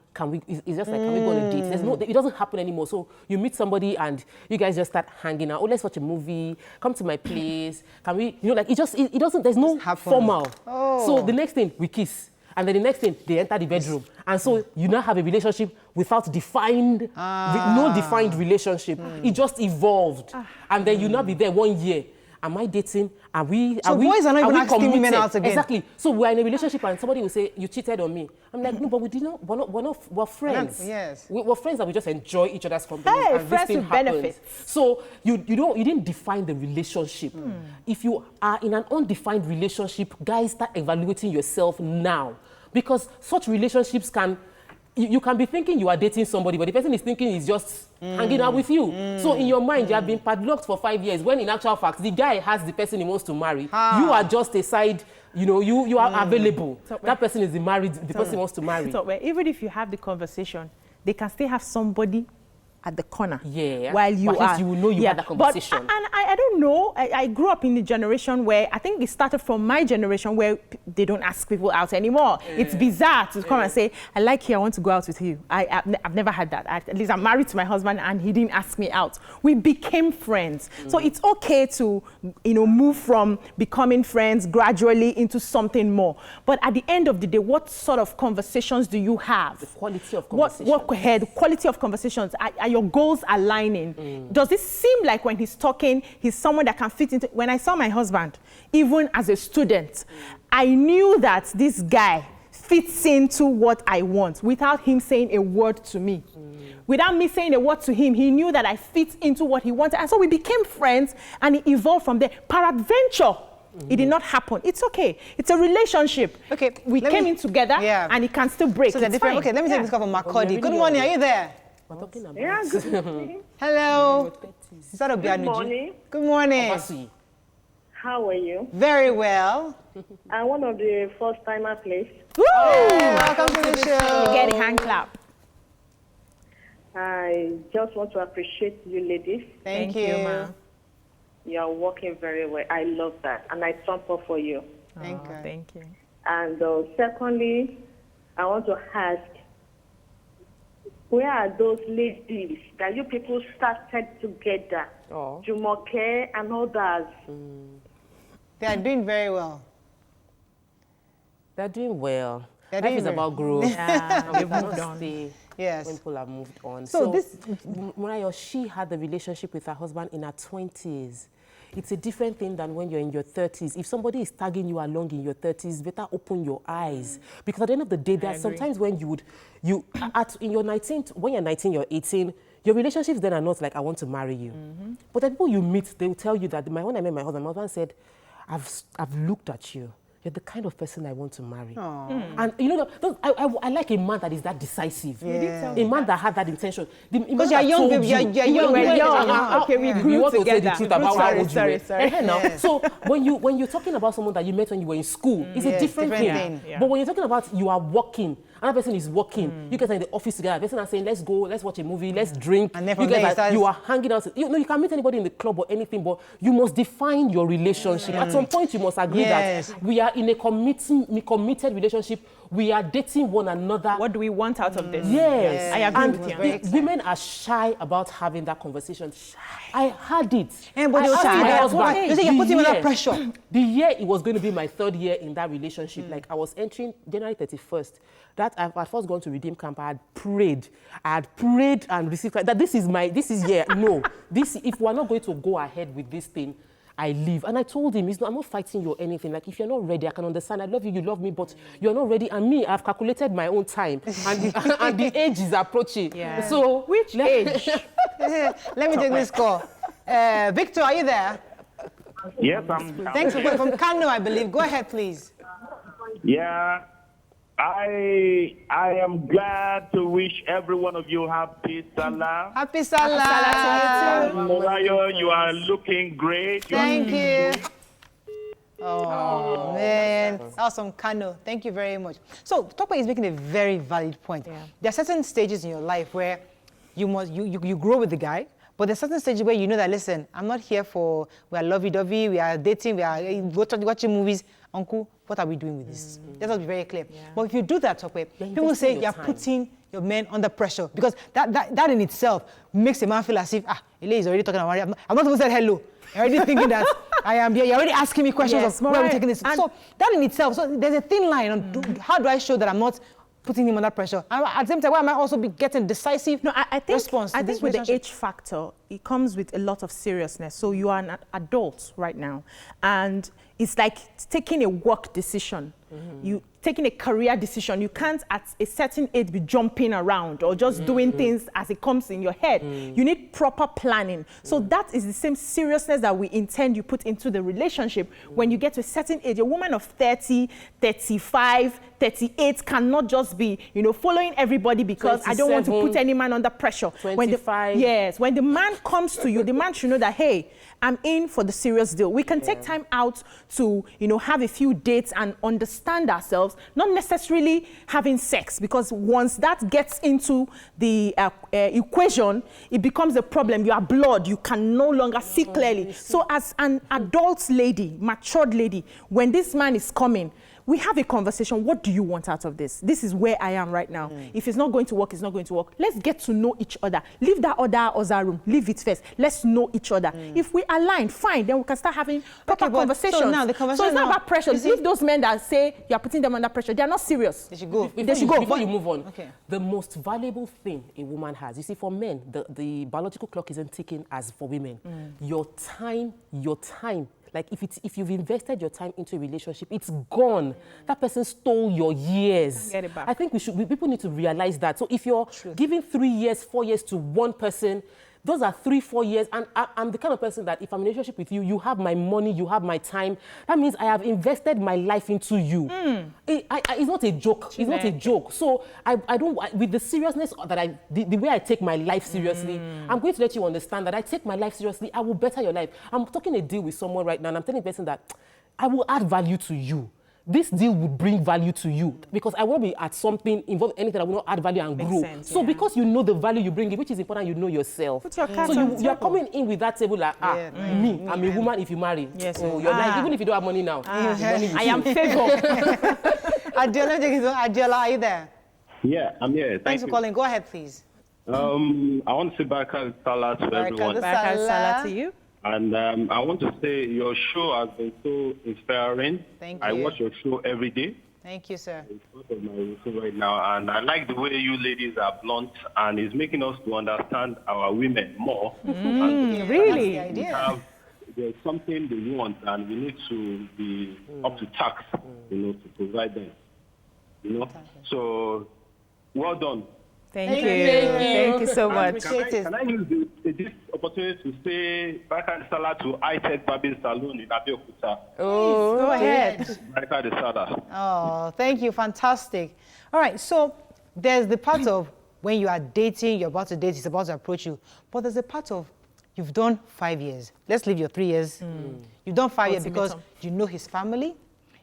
Speaker 2: it's just like, can we go on a date? There's no, it doesn't happen anymore. So you meet somebody and you guys just start hanging out. Oh, let's watch a movie. Come to my place. Can we, you know, like it doesn't, there's no formal. So the next thing, we kiss. And then the next thing, they enter the bedroom. And so you now have a relationship without defined, with no defined relationship. It just evolved. And then you now be there 1 year. Am I dating? Are we?
Speaker 1: So boys are not even asking women out again.
Speaker 2: Exactly. So we're in a relationship and somebody will say, you cheated on me. I'm like, no, but we did not, we're friends.
Speaker 1: Yes.
Speaker 2: We're friends that we just enjoy each other's company.
Speaker 3: Hey,
Speaker 2: and
Speaker 3: friends
Speaker 2: this thing
Speaker 3: with
Speaker 2: happens.
Speaker 3: benefits.
Speaker 2: So you didn't define the relationship. If you are in an undefined relationship, guys, start evaluating yourself now. Because such relationships can, you can be thinking you are dating somebody, but the person is thinking he's just hanging out with you. So in your mind, you have been padlocked for 5 years, when in actual fact, the guy has the person he wants to marry. You are just a side, you know, you are available. That person is the person he wants to marry.
Speaker 3: So even if you have the conversation, they can still have somebody at the corner.
Speaker 2: Yeah.
Speaker 3: While you
Speaker 2: are. You will know you had that conversation.
Speaker 3: But, and I don't know, I grew up in the generation where, I think it started from my generation where they don't ask people out anymore. It's bizarre to come and say, I like you, I want to go out with you. I've never had that. At least I'm married to my husband and he didn't ask me out. We became friends. So it's okay to, you know, move from becoming friends gradually into something more. But at the end of the day, what sort of conversations do you have?
Speaker 2: The quality of conversations.
Speaker 3: The quality of conversations. Are your goals aligning? Does it seem like when he's talking, he's someone that can fit into... When I saw my husband, even as a student, I knew that this guy fits into what I want without him saying a word to me. Without me saying a word to him, he knew that I fit into what he wanted. And so we became friends and it evolved from there. Peradventure, it did not happen. It's okay. It's a relationship. Okay, we came in together and it can still break.
Speaker 1: So they're different. Okay, let me take this call from Makodi. Good morning. Are you there?
Speaker 7: Yeah, good morning.
Speaker 1: Hello.
Speaker 7: Good morning.
Speaker 1: Good morning.
Speaker 6: How are you?
Speaker 1: Very well.
Speaker 6: I'm one of the first-timer, please.
Speaker 1: Welcome to the show.
Speaker 3: You get a hand clap.
Speaker 6: I just want to appreciate you ladies.
Speaker 1: Thank you,
Speaker 3: ma.
Speaker 6: You are working very well. I love that. And I thump up for you.
Speaker 1: Thank you.
Speaker 3: Thank you.
Speaker 6: And secondly, I want to ask, where are those ladies that you people started together?
Speaker 2: Oh.
Speaker 6: Jumoke and others.
Speaker 1: They are doing very well.
Speaker 2: They're doing well.
Speaker 1: They're
Speaker 2: Life
Speaker 1: doing
Speaker 2: is
Speaker 1: very-
Speaker 2: about growth.
Speaker 3: Yeah,
Speaker 2: We
Speaker 3: they've
Speaker 2: cannot
Speaker 3: moved on.
Speaker 2: stay
Speaker 1: Yes.
Speaker 2: when people have moved on.
Speaker 1: So this-
Speaker 2: Murayo, she had the relationship with her husband in her 20s. It's a different thing than when you're in your 30s. If somebody is tagging you along in your 30s, better open your eyes. Because at the end of the day, there are sometimes when in your 19th, when you're 19, you're 18, your relationships then are not like, I want to marry you. But the people you meet, they will tell you that, when I met my husband said, I've looked at you. You're the kind of person I want to marry. And you know, I like a man that is that decisive.
Speaker 1: Yeah.
Speaker 2: A man that had that intention.
Speaker 1: Because you're young, baby. You're young.
Speaker 3: We're young.
Speaker 1: Yeah.
Speaker 3: Okay, we
Speaker 2: You
Speaker 3: grew
Speaker 2: want to say the
Speaker 3: together.
Speaker 2: truth about how old you were.
Speaker 3: Sorry.
Speaker 2: Now,
Speaker 1: Yes.
Speaker 2: so when you're talking about someone that you met when you were in school, it's a
Speaker 1: Yes,
Speaker 2: different
Speaker 1: different
Speaker 2: thing.
Speaker 1: thing.
Speaker 3: Yeah.
Speaker 2: But when you're talking about you are working, another person is working, you guys are in the office together, the person is saying, let's go, let's watch a movie, let's drink.
Speaker 1: And then from
Speaker 2: you guys
Speaker 1: there it
Speaker 2: are,
Speaker 1: starts-
Speaker 2: you are hanging out. You can meet anybody in the club or anything, but you must define your relationship. At some point, you must agree
Speaker 1: Yes.
Speaker 2: that we are in a committed relationship. We are dating one another.
Speaker 3: What do we want out of this?
Speaker 2: Yes.
Speaker 3: I agree
Speaker 2: And
Speaker 3: with you.
Speaker 1: very exciting.
Speaker 2: women are shy about having that conversation. I had it.
Speaker 1: And but
Speaker 2: I
Speaker 1: you're
Speaker 2: asked
Speaker 1: shy.
Speaker 2: my
Speaker 1: That's
Speaker 2: husband,
Speaker 1: why. You say you're
Speaker 2: the
Speaker 1: putting under
Speaker 2: year-
Speaker 1: pressure.
Speaker 2: The year it was going to be my 3rd year in that relationship, like I was entering January 31st. That I had first gone to Redeem Camp. I had prayed and received that this is no. If we're not going to go ahead with this thing, I leave. And I told him, I'm not fighting you or anything. Like, if you're not ready, I can understand. I love you, you love me, but you're not ready. And me, I've calculated my own time. And the age is approaching.
Speaker 3: Yeah.
Speaker 2: So,
Speaker 3: Which age?
Speaker 1: Let me take this call. Victor, are you there?
Speaker 8: Yes, I'm.
Speaker 1: Thanks for calling from Kano, I believe. Go ahead, please.
Speaker 8: Yeah, I am glad to wish every one of you happy Salah.
Speaker 1: Happy Salah.
Speaker 8: Morayo, you are looking great.
Speaker 1: Thank you. Oh, man. Awesome, Kano. Thank you very much. So, Tope is making a very valid point.
Speaker 3: Yeah.
Speaker 1: There are certain stages in your life where you grow with the guy, but there's certain stages where you know that, listen, I'm not here for, we are lovey-dovey, we are dating, we are watching movies. Uncle, what are we doing with this? Let us be very clear. But if you do that, Tope, people say
Speaker 2: your
Speaker 1: you're
Speaker 2: time.
Speaker 1: putting your men under pressure, because that in itself makes a man feel as if, Ele is already talking about it. I'm not even said hello. You're already thinking that I am here. You're already asking me questions
Speaker 3: Yes,
Speaker 1: of where we're
Speaker 3: right.
Speaker 1: taking this.
Speaker 3: And-
Speaker 1: So that in itself, so there's a thin line on how do I show that I'm not putting him under pressure? And at the same time, why am I also be getting decisive
Speaker 3: I think,
Speaker 1: response to
Speaker 3: I
Speaker 1: this
Speaker 3: think with the
Speaker 1: relationship?
Speaker 3: age factor, it comes with a lot of seriousness. So you are an adult right now, and it's like taking a work decision. You taking a career decision. You can't at a certain age be jumping around or just doing things as it comes in your head. You need proper planning. So that is the same seriousness that we intend you put into the relationship. When you get to a certain age, a woman of 30, 35, 38 cannot just be, following everybody because I don't want to
Speaker 2: 27,
Speaker 3: put any man under pressure.
Speaker 2: 25.
Speaker 3: When the man comes to you, the man should know that, hey, I'm in for the serious deal. We can take time out to, have a few dates and understand ourselves, not necessarily having sex, because once that gets into the equation, it becomes a problem. You are blood. You can no longer see clearly. So as an adult lady, matured lady, when this man is coming, we have a conversation. What do you want out of this? This is where I am right now. If it's not going to work, it's not going to work. Let's get to know each other. Leave that other room. Leave it first. Let's know each other. If we align, fine, then we can start having proper
Speaker 1: but
Speaker 3: conversations.
Speaker 1: so now the conversation
Speaker 3: So it's not
Speaker 1: now-
Speaker 3: about pressure.
Speaker 1: you see-
Speaker 3: Leave those men that say you're putting them under pressure. They're not serious.
Speaker 1: They should go.
Speaker 2: Before you move on,
Speaker 1: Okay.
Speaker 2: the most valuable thing a woman has, you see, for men, the biological clock isn't ticking as for women. Your time, like if you've invested your time into a relationship, it's gone. That person stole your years.
Speaker 3: Get it back.
Speaker 2: I think people need to realize that. So if you're giving 3 years, 4 years to one person, Those are 3-4 years, and I'm the kind of person that if I'm in a relationship with you, you have my money, you have my time. That means I have invested my life into you. It's not a joke. It's not a joke. So I don't, with the seriousness that the way I take my life seriously, I'm going to let you understand that I take my life seriously. I will better your life. I'm talking a deal with someone right now, and I'm telling the person that I will add value to you. This deal would bring value to you because I won't be at something involved anything that will not add value and grow.
Speaker 3: Sense,
Speaker 2: so because you know the value you bring, which is important, you know yourself.
Speaker 3: Put your cards
Speaker 2: so
Speaker 3: on the
Speaker 2: you're
Speaker 3: table.
Speaker 2: coming in with that table like, me, I'm a woman if you marry.
Speaker 3: Yes.
Speaker 2: So you're like, even if you don't have money now,
Speaker 3: I am favored.
Speaker 1: Adiola, are you there?
Speaker 8: Yeah, I'm here.
Speaker 1: Thanks for calling. Go ahead, please.
Speaker 8: I want to say Baraka Salah to everyone.
Speaker 3: Back Salah to you.
Speaker 8: And I want to say your show has been so inspiring.
Speaker 1: Thank
Speaker 8: I
Speaker 1: you.
Speaker 8: watch your show every day.
Speaker 1: Thank you, sir.
Speaker 8: It's part of my routine right now. And I like the way you ladies are blunt and it's making us to understand our women more. And
Speaker 3: Really?
Speaker 1: That's the idea.
Speaker 8: there's something they want and we need to be up to task, to provide them. So, well done.
Speaker 3: Thank you. Thank you so much.
Speaker 8: Can I use this opportunity to say Baraka Salah to High-Tech Barbing Saloon in Abeokuta?
Speaker 3: Oh, go ahead.
Speaker 8: Baraka Salah.
Speaker 1: Oh, thank you. Fantastic. All right. So there's the part of when you are dating, you're about to date, it's about to approach you. But there's a part of you've done 5 years. Let's leave your 3 years. You've done 5 years because you know his family.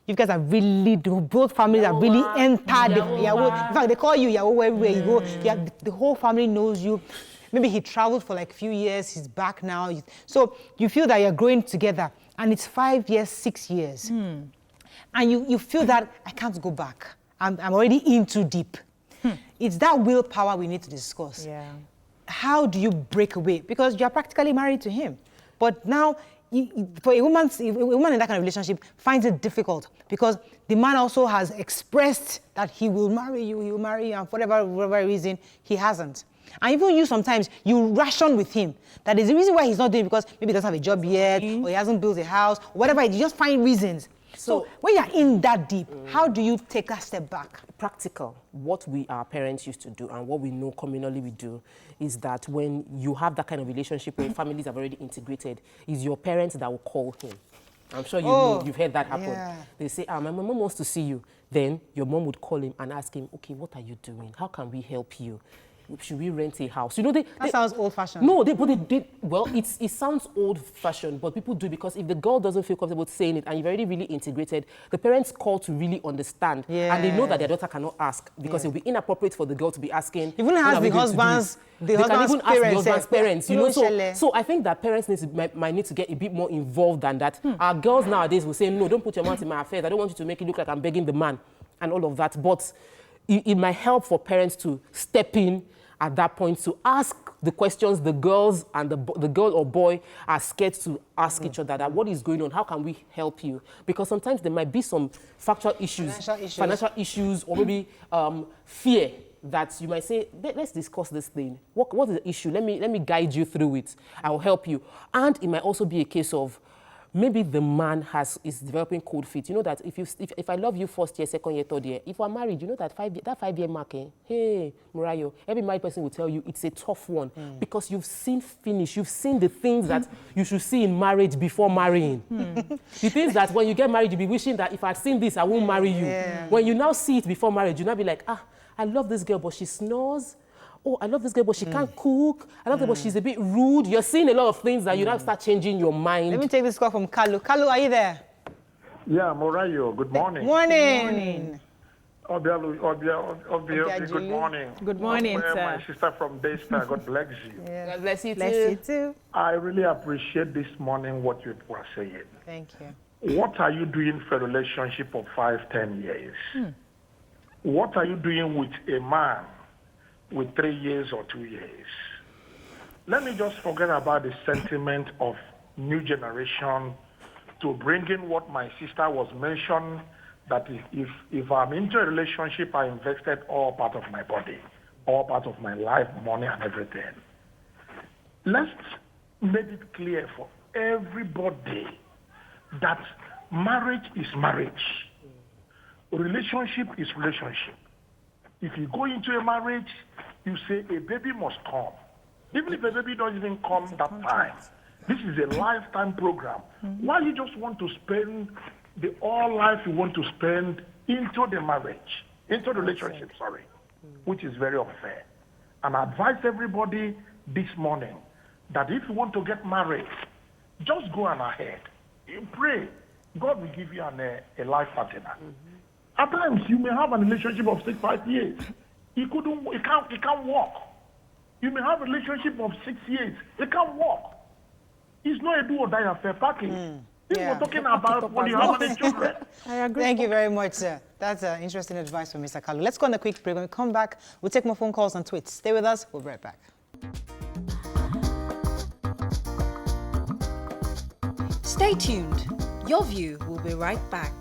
Speaker 1: You guys are really, both families are really entered. In fact, they call you Yahoo everywhere you go. The whole family knows you. Maybe he traveled for like a few years. He's back now. So you feel that you're growing together. And it's 5 years, 6 years. And you feel that I can't go back. I'm already in too deep. It's that willpower we need to discuss.
Speaker 3: Yeah.
Speaker 1: How do you break away? Because you're practically married to him. But now, for a woman in that kind of relationship finds it difficult because the man also has expressed that he will marry you, and for whatever reason, he hasn't. And even you sometimes, you ration with him. That is the reason why he's not doing it because maybe he doesn't have a job yet, or he hasn't built a house, or whatever, you just find reasons. So when you're in that deep, how do you take a step back?
Speaker 2: Practical. What our parents used to do and what we know communally we do is that when you have that kind of relationship where families have already integrated, is your parents that will call him. I'm sure you've heard that happen. Yeah. They say, my mom wants to see you. Then your mom would call him and ask him, okay, what are you doing? How can we help you? Should we rent a house? That
Speaker 1: sounds old-fashioned.
Speaker 2: No, well, it sounds old-fashioned, but people do because if the girl doesn't feel comfortable saying it and you've already really integrated, the parents call to really understand. Yeah. And they know that their daughter cannot ask because it will be inappropriate for the girl to be asking.
Speaker 1: Even ask the husband's parents.
Speaker 2: So I think that parents might need to get a bit more involved than that. Our girls nowadays will say, no, don't put your mouth in my affairs. I don't want you to make it look like I'm begging the man and all of that. But it might help for parents to step in at that point to ask the questions the girls and the girl or boy are scared to ask each other, that what is going on, how can we help you? Because sometimes there might be some factual issues, financial issues, or maybe fear that you might say, let's discuss this thing. What is the issue? Let me guide you through it. I will help you. And it might also be a case of maybe the man is developing cold feet. You know that if I love you first year, second year, third year, if we're married, you know that 5 year mark, hey, Murayo, every married person will tell you it's a tough one because you've seen you've seen the things that you should see in marriage before marrying. The things that when you get married, you'll be wishing that if I'd seen this, I won't marry you. Yeah. When you now see it before marriage, you'll now be like, I love this girl, but she snores. Oh, I love this girl, but she can't cook. I love her, but she's a bit rude. You're seeing a lot of things that you now start changing your mind.
Speaker 1: Let me take this call from Kalu. Kalu, are you there?
Speaker 9: Yeah, Morayo, good morning.
Speaker 1: Morning.
Speaker 9: Good morning.
Speaker 3: Good morning, sir.
Speaker 9: My sister from Daystar, God bless you.
Speaker 1: Yeah.
Speaker 2: God bless you too.
Speaker 3: Bless you too.
Speaker 9: I really appreciate this morning what you were saying.
Speaker 1: Thank you.
Speaker 9: What are you doing for a relationship of 5-10 years? What are you doing with a man with 3 years or 2 years? Let me just forget about the sentiment of new generation to bring in what my sister was mentioned, that if I'm into a relationship, I invested all part of my body, all part of my life, money and everything. Let's make it clear for everybody that marriage is marriage. Relationship is relationship. If you go into a marriage, you say a baby must come. Even if a baby doesn't even come that time, this is a lifetime program. Why you just want to spend the all life you want to spend into the marriage, into the relationship, which is very unfair. And I advise everybody this morning that if you want to get married, just go on ahead. You pray. God will give you a life partner. At times, you may have a relationship of 6-5 years. It can't work. You may have a relationship of 6 years. It can't work. It's not a do or die affair package. We're talking about when you have any children.
Speaker 3: I agree.
Speaker 1: Thank you very much, sir. That's interesting advice from Mr. Kalu. Let's go on a quick break. When we come back, we'll take more phone calls and tweets. Stay with us. We'll be right back.
Speaker 4: Stay tuned. Your View will be right back.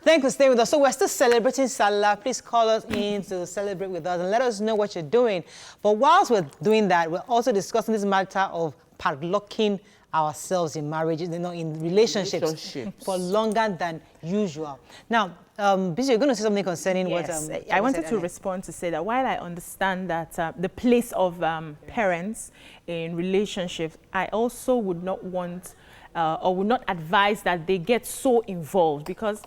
Speaker 1: Thanks for staying with us. So we're still celebrating Salah. Please call us in to celebrate with us and let us know what you're doing. But whilst we're doing that, we're also discussing this matter of padlocking ourselves in marriages, in relationships for longer than usual. Now, Bisi, you're going to say something concerning what...
Speaker 3: I wanted to respond to say that while I understand that the place of parents in relationships, I also would not want or would not advise that they get so involved, because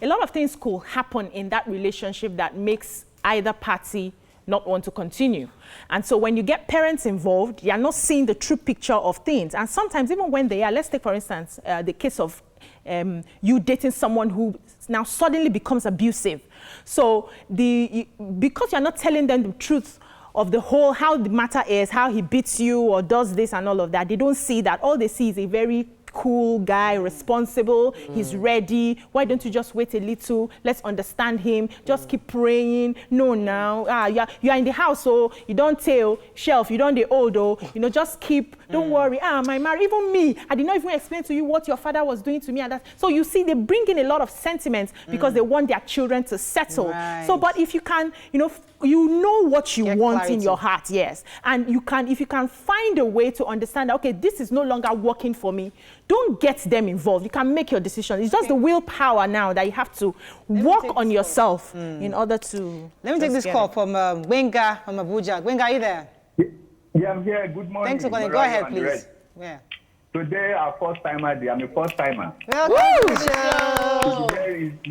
Speaker 3: a lot of things could happen in that relationship that makes either party not want to continue. And so when you get parents involved, you're not seeing the true picture of things. And sometimes even when they are, let's take for instance, the case of you dating someone who now suddenly becomes abusive. So because you're not telling them the truth of the whole, how the matter is, how he beats you or does this and all of that, they don't see that. All they see is a very cool guy, responsible, he's ready. Why don't you just wait a little? Let's understand him. Just keep praying. No, now, you're in the house, so you don't tell, shelf, you don't the old, just keep, don't worry. My marriage, even me, I did not even explain to you what your father was doing to me. And that. So you see, they bring in a lot of sentiments because they want their children to settle. Right. So, but if you can, you know what you want clarity in your heart, yes. And if you can find a way to understand that, okay, this is no longer working for me, don't get them involved. You can make your decision. It's just the willpower now that you have to work on yourself in order to...
Speaker 1: Let me take this call from Gwenga from Abuja. Gwenga, are you there?
Speaker 10: Yeah, I'm here. Good morning.
Speaker 1: Thanks for calling. Go ahead, please. Yeah.
Speaker 10: Today, our first-timer day. I'm a first-timer. It's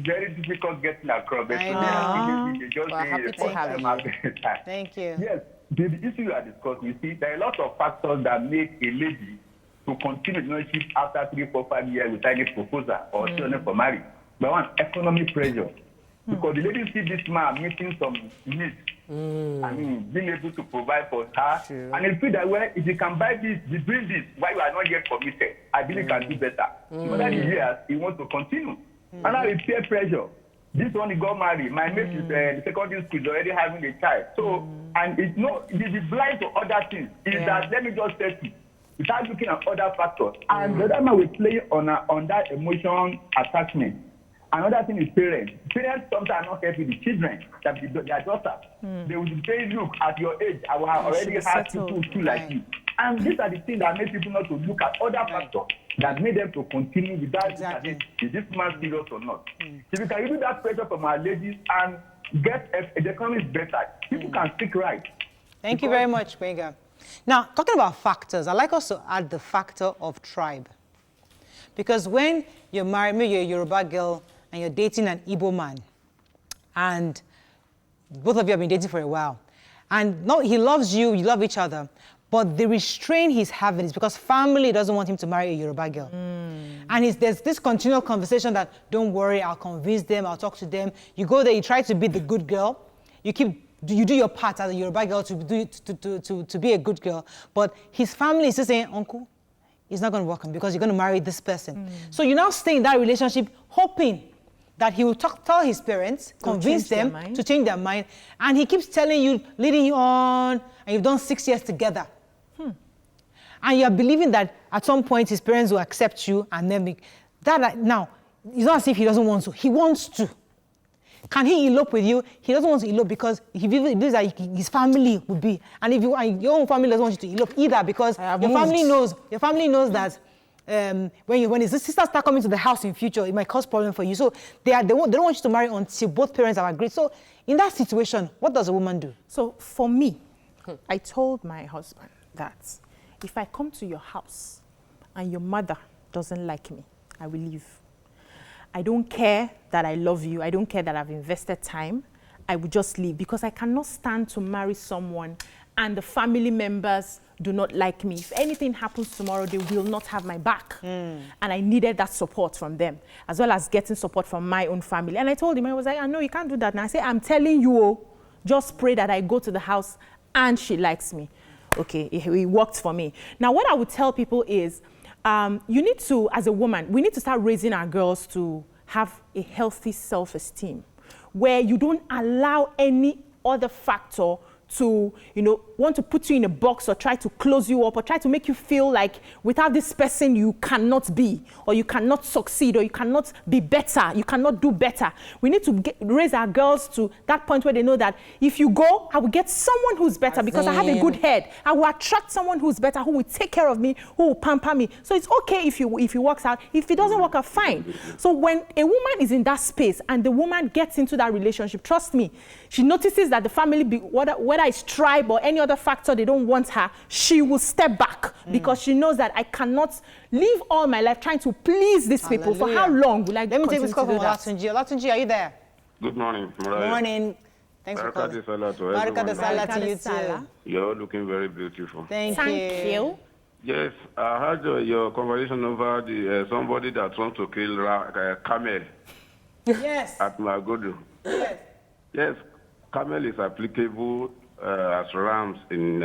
Speaker 10: very difficult getting across. But
Speaker 1: I know.
Speaker 10: We're happy to have you.
Speaker 1: Thank you.
Speaker 10: Yes, the issue you are discussing, you see, there are a lot of factors that make a lady to continue the relationship after 3, 4, 5 years without any proposal or children for marriage. But one, economic pressure. Because the lady see this man meeting some needs. I mean, being able to provide for her. True. And it feel that, well, if you can buy this, you bring this, why you are not yet committed, I believe can do better. But that is years, he wants to continue. And now it's peer pressure. This one, he got married. My mate is the secondary school is already having a child. So, and it's not, it is blind to other things. Is that, let me just tell you, without looking at other factors. And the other man will play on that emotion attachment. Another thing is parents. Parents sometimes not helping the children, that their daughter. They will say, look, at your age, I will already have people like you. And these are the things that make people not to look at other factors that made them to continue without is this man serious or not. If you can remove that pressure from our ladies and get the economy better, people can speak right.
Speaker 1: Thank you very much, Gwenga. Now, talking about factors, I'd like us to add the factor of tribe. Because when you're married, maybe you're a Yoruba girl and you're dating an Igbo man, and both of you have been dating for a while, and no, he loves you, you love each other, but the restraint he's having is because family doesn't want him to marry a Yoruba girl. And there's this continual conversation that, don't worry, I'll convince them, I'll talk to them. You go there, you try to be the good girl, you do your part as a Yoruba girl to be a good girl, but his family is just saying, uncle, it's not going to work because you're going to marry this person. So you now stay in that relationship hoping that he will tell his parents, convince them to change their mind, and he keeps telling you, leading you on, and you've done 6 years together. And you're believing that at some point his parents will accept you, and then now, it's not as if he doesn't want to. He wants to. Can he elope with you? He doesn't want to elope because he believes that his family would be. And if your own family doesn't want you to elope either, because your family knows that when his sisters start coming to the house in future, it might cause problem for you. So they don't want you to marry until both parents have agreed. So in that situation, what does a woman do?
Speaker 3: So for me, I told my husband that if I come to your house and your mother doesn't like me, I will leave. I don't care that I love you. I don't care that I've invested time. I will just leave because I cannot stand to marry someone and the family members do not like me. If anything happens tomorrow, they will not have my back. And I needed that support from them, as well as getting support from my own family. And I told him, I was like, I know you can't do that. And I said, I'm telling you, just pray that I go to the house and she likes me. Okay, it worked for me. Now, what I would tell people is, you need to, as a woman, we need to start raising our girls to have a healthy self-esteem, where you don't allow any other factor to, want to put you in a box or try to close you up or try to make you feel like without this person you cannot be, or you cannot succeed, or you cannot be better, you cannot do better. We need to raise our girls to that point where they know that if you go, I will get someone who's better because I have a good head. I will attract someone who's better, who will take care of me, who will pamper me. So it's okay if he works out. If it doesn't work out, fine. So when a woman is in that space and the woman gets into that relationship, trust me, she notices that the family, whether it's tribe or any other factor, they don't want her, she will step back because she knows that I cannot live all my life trying to please these people. For how long will I
Speaker 1: Let me take this call from Olatunji. Olatunji, are you there?
Speaker 11: Good morning,
Speaker 1: Good morning. Thanks for calling.
Speaker 11: Salah to
Speaker 1: Barakah Salah to you too.
Speaker 11: You're looking very beautiful.
Speaker 1: Thank you.
Speaker 11: Yes, I heard your conversation over the somebody that wants to kill camel.
Speaker 1: Yes.
Speaker 11: At Magodo.
Speaker 1: Yes.
Speaker 11: Yes, camel is applicable as rams in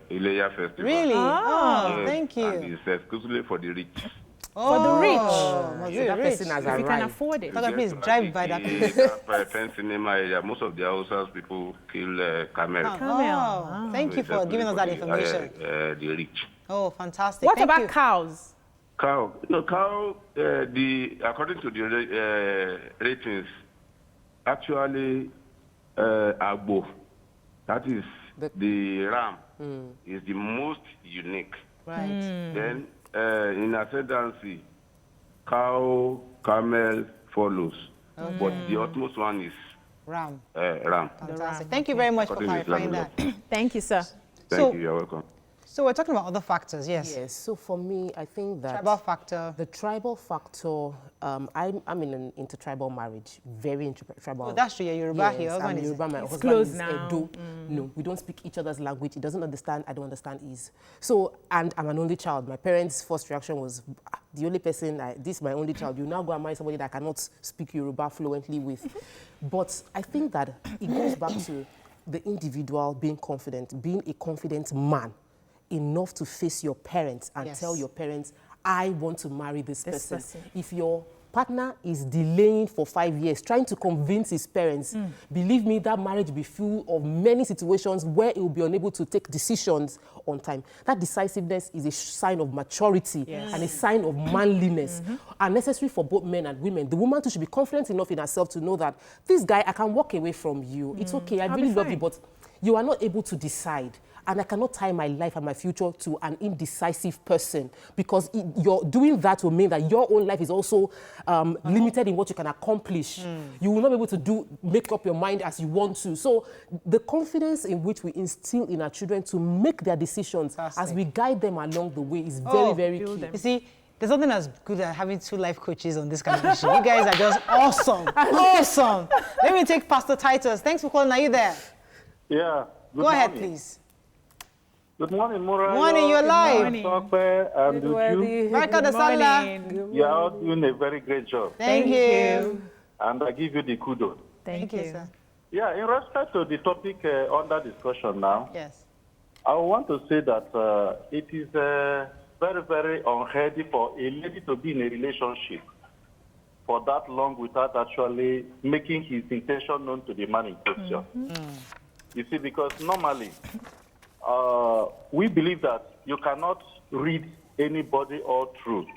Speaker 11: Ileya festival.
Speaker 1: Really? Oh,
Speaker 11: yes,
Speaker 1: thank you.
Speaker 11: And it's exclusively for the rich.
Speaker 3: For the rich.
Speaker 2: That person has
Speaker 3: if you can afford it.
Speaker 1: Please drive by that place.
Speaker 11: Cinema area, most of the houses people kill camel.
Speaker 1: Oh, thank you for giving us that information.
Speaker 11: The rich.
Speaker 1: Oh, fantastic.
Speaker 3: What about cows?
Speaker 11: Cow. Cow, according to the ratings, actually, Agbo, that is the ram, is the most unique.
Speaker 1: Right.
Speaker 11: Then, in ascendancy, cow, camel follows. But the utmost one is
Speaker 1: ram.
Speaker 11: Ram.
Speaker 1: Fantastic. Thank you very much for clarifying that.
Speaker 3: Thank you, sir.
Speaker 11: Thank you. You're welcome.
Speaker 1: So we're talking about other factors, yes?
Speaker 2: Yes. So for me, I think that
Speaker 1: Tribal factor.
Speaker 2: The tribal factor. I'm in an intertribal marriage, very intertribal.
Speaker 1: Oh, that's true. You're Yoruba.
Speaker 2: Yes,
Speaker 1: Your husband
Speaker 2: I'm
Speaker 1: is
Speaker 2: Yoruba. My
Speaker 3: it's
Speaker 2: husband
Speaker 3: close
Speaker 2: is
Speaker 3: now.
Speaker 2: Edo. No, we don't speak each other's language. He doesn't understand. I don't understand his. So, and I'm an only child. My parents' first reaction was, the only person, this is my only child. You now go and marry somebody that I cannot speak Yoruba fluently with. But I think that it goes back to the individual being confident, being a confident man enough to face your parents and tell your parents, I want to marry this person. If your partner is delaying for 5 years, trying to convince his parents, believe me, that marriage will be full of many situations where he will be unable to take decisions on time. That decisiveness is a sign of maturity and a sign of manliness, and necessary for both men and women. The woman too should be confident enough in herself to know that this guy, I can walk away from you. It's okay, I really love you, but you are not able to decide. And I cannot tie my life and my future to an indecisive person, because you're doing that will mean that your own life is also limited in what you can accomplish. You will not be able to make up your mind as you want to. So the confidence in which we instill in our children to make their decisions as we guide them along the way is very, very key.
Speaker 1: You see, there's nothing as good as having 2 life coaches on this kind of issue. You guys are just awesome. Awesome. Let me take Pastor Titus. Thanks for calling. Are you there?
Speaker 5: Yeah.
Speaker 1: Go ahead, please.
Speaker 5: Good morning, Mura.
Speaker 1: Morning, you're live.
Speaker 5: And you.
Speaker 1: Barakah Salah.
Speaker 5: You are all doing a very great job.
Speaker 1: Thank you.
Speaker 5: And I give you the kudos.
Speaker 3: Thank you, sir.
Speaker 5: Yeah, in respect to the topic under discussion now,
Speaker 1: yes,
Speaker 5: I want to say that it is very, very unhealthy for a lady to be in a relationship for that long without actually making his intention known to the man in question. You see, because normally, we believe that you cannot read anybody all through.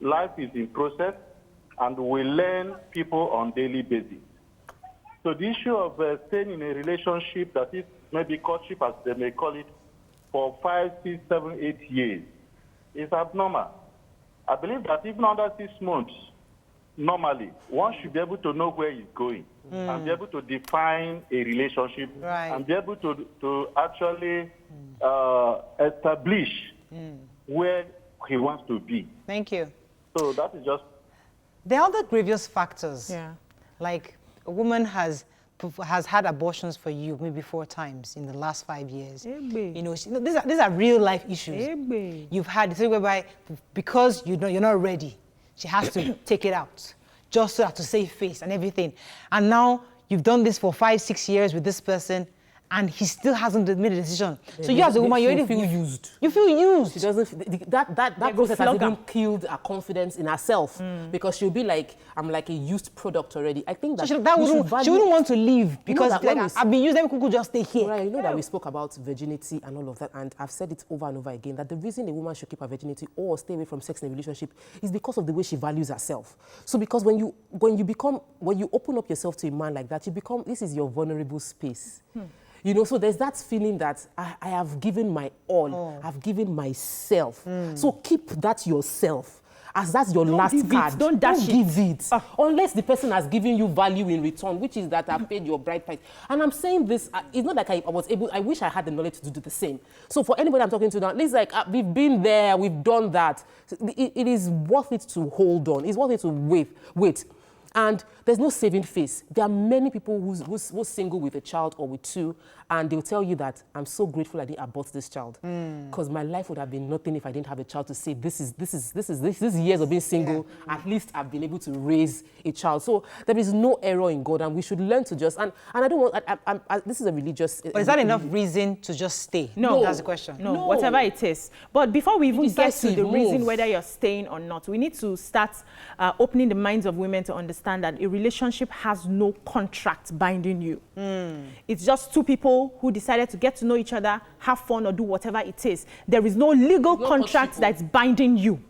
Speaker 5: Life is in process, and we learn people on daily basis. So the issue of staying in a relationship that is maybe courtship, as they may call it, for 5, 6, 7, 8 years is abnormal. I believe that even under 6 months, normally, one should be able to know where he's going and be able to define a relationship and be able to actually
Speaker 10: establish where he wants to be.
Speaker 1: Thank you.
Speaker 10: So that is just...
Speaker 1: There are other grievous factors.
Speaker 3: Yeah.
Speaker 1: Like a woman has had abortions for you maybe 4 times in the last 5 years. You know, these are real life issues. You've had the thing whereby because you're not ready, she has to take it out just so that to save face and everything. And now you've done this for 5-6 years with this person, and he still hasn't made a decision. So you as a woman, you feel used. You feel used.
Speaker 2: She doesn't. That process has even killed her confidence in herself because she'll be like, I'm like a used product already. I think that,
Speaker 1: so she wouldn't want to leave because I've been used. Them could just stay here.
Speaker 2: Right, you know that we spoke about virginity and all of that, and I've said it over and over again that the reason a woman should keep her virginity or stay away from sex in a relationship is because of the way she values herself. So because when you open up yourself to a man like that, this is your vulnerable space. You know, so there's that feeling that I have given my all, I've given myself. So keep that yourself, as that's your last card.
Speaker 3: Don't
Speaker 2: give it. Unless the person has given you value in return, which is that I've paid your bride price. And I'm saying this, it's not like I wish I had the knowledge to do the same. So for anybody I'm talking to now, it's like, we've been there, we've done that. It is worth it to hold on. It's worth it to wait. And there's no saving face. There are many people who's single with a child or with 2, and they'll tell you that I'm so grateful I didn't abort this child, because my life would have been nothing if I didn't have a child to say this is years of being single. At least I've been able to raise a child. So there is no error in God, and we should learn to just. And I don't want. This is a religious.
Speaker 1: But is that enough reason to just stay?
Speaker 3: No,
Speaker 1: that's the question.
Speaker 3: No, whatever it is. But before we even get to the reason whether you're staying or not, we need to start opening the minds of women to understand that a relationship has no contract binding you. It's just 2 people who decided to get to know each other, have fun, or do whatever it is. There is no legal contract that's binding you.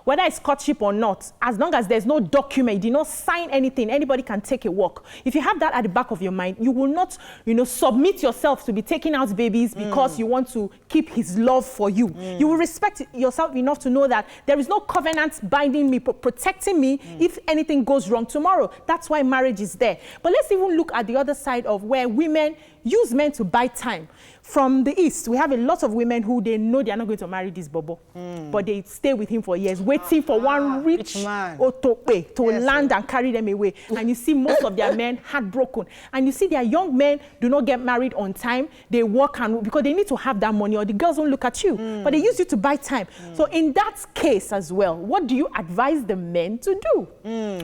Speaker 3: Whether it's courtship or not, as long as there's no document, you did not sign anything, anybody can take a walk. If you have that at the back of your mind, you will not, submit yourself to be taking out babies because you want to keep his love for you. You will respect yourself enough to know that there is no covenant binding me, protecting me if anything goes wrong tomorrow. That's why marriage is there. But let's even look at the other side of where women use men to buy time. From the East, we have a lot of women who they know they are not going to marry this bobo, but they stay with him for years, waiting for one rich man to land and carry them away. And you see most of their men heartbroken. And you see their young men do not get married on time. They work because they need to have that money, or the girls won't look at you. But they use you to buy time. So in that case as well, what do you advise the men to do?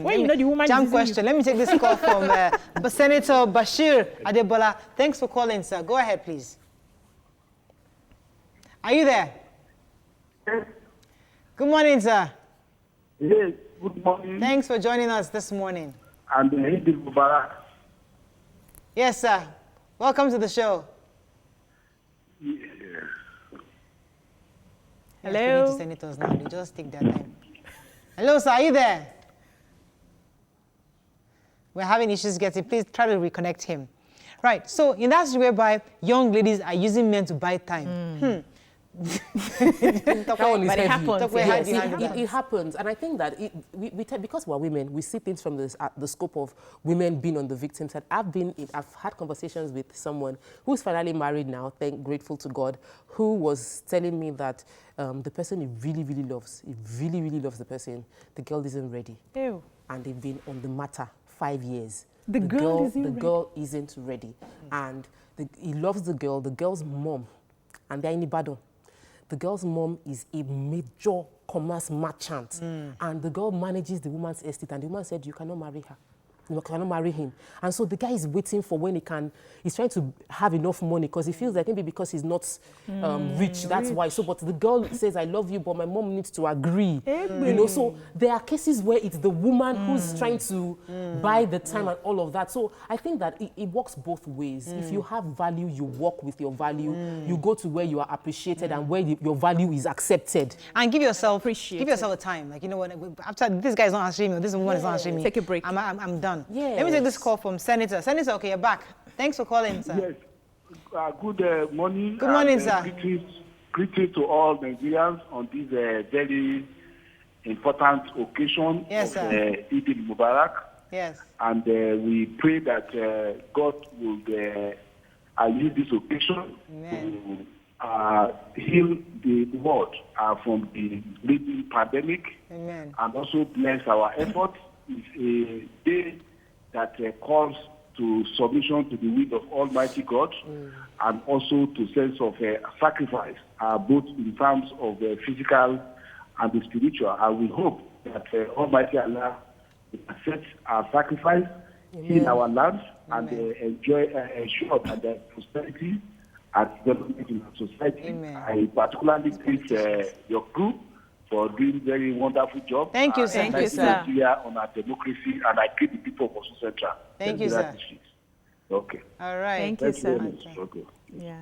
Speaker 3: When you know the woman
Speaker 1: Jam question. Let me take this call from Senator Bashir Adebola. Thanks for calling, sir. Go ahead, please. Are you there?
Speaker 12: Yes.
Speaker 1: Good morning, sir.
Speaker 12: Yes, good morning.
Speaker 1: Thanks for joining us this morning.
Speaker 12: And Eid-El-Kabir.
Speaker 1: Yes, sir. Welcome to the show.
Speaker 12: Yes.
Speaker 1: Hello. To senators now. They just take their time. Hello, sir. Are you there? We're having issues getting. Please try to reconnect him. Right. So in that whereby young ladies are using men to buy time.
Speaker 2: That one is heavy. It happens, and I think that because we're women, we see things from the scope of women being on the victim side. I've had conversations with someone who's finally married now, grateful to God, who was telling me that the person he really loves the person, the girl isn't ready.
Speaker 3: Ew.
Speaker 2: And they've been on the matter 5 years.
Speaker 3: The girl
Speaker 2: isn't ready, and he loves the girl's mom, and they're in Ibadan. The girl's mom is a major commerce merchant, and the girl manages the woman's estate, and the woman said, you cannot marry her. You cannot marry him. And so the guy is waiting for when he's trying to have enough money because he feels like maybe because he's not rich, that's why. So, but the girl says, I love you, but my mom needs to agree. You know, so there are cases where it's the woman who's trying to buy the time and all of that. So I think that it works both ways. If you have value, you work with your value. You go to where you are appreciated and where your value is accepted.
Speaker 1: And give yourself a time. Like, you know what, after this guy's not answering me, or this woman is not answering me.
Speaker 3: Take a break.
Speaker 1: I'm done.
Speaker 2: Yes.
Speaker 1: Let me take this call from Senator. Senator, okay, you're back. Thanks for calling, sir.
Speaker 12: Yes. Good morning.
Speaker 1: Good morning, sir.
Speaker 12: Greetings to all Nigerians on this very important occasion
Speaker 1: of
Speaker 12: Eid-El-Kabir.
Speaker 1: Yes.
Speaker 12: And we pray that God will use this occasion to heal the world from the bleeding pandemic.
Speaker 1: Amen.
Speaker 12: And also bless our efforts. It's a day that calls to submission to the will of Almighty God, and also to sense of sacrifice, both in terms of physical and the spiritual. And we hope that Almighty Allah will accept our sacrifice in our lands and ensure that the prosperity and development in our society.
Speaker 1: Amen.
Speaker 12: I particularly thank your crew for doing very wonderful job.
Speaker 1: Thank you, sir.
Speaker 3: Thank you, sir.
Speaker 12: Here on our democracy, and I greet the people of Osun Central.
Speaker 1: Thank you, sir.
Speaker 12: Okay.
Speaker 1: All right.
Speaker 3: Thank you, sir.
Speaker 12: Okay.
Speaker 3: Yeah.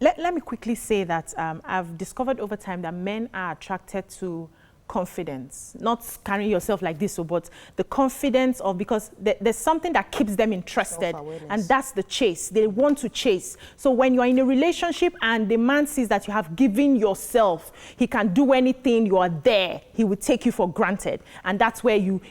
Speaker 3: Let me quickly say that I've discovered over time that men are attracted to confidence, not carrying yourself like this, but the confidence of, because there's something that keeps them interested, and that's the chase. They want to chase. So when you're in a relationship and the man sees that you have given yourself, he can do anything, you are there, he will take you for granted. And that's where you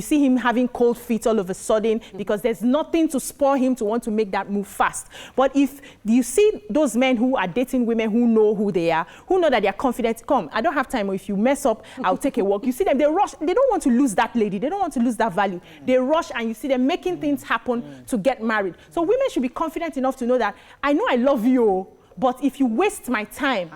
Speaker 3: see him having cold feet all of a sudden, because there's nothing to spur him to want to make that move fast. But if you see those men who are dating women who know who they are, who know that they are confident, come, I don't have time, or if you mess up, I'll take a walk. You see them, they rush. They don't want to lose that lady. They don't want to lose that value. They rush, and you see them making things happen to get married. So women should be confident enough to know that, I know I love you, but if you waste my time,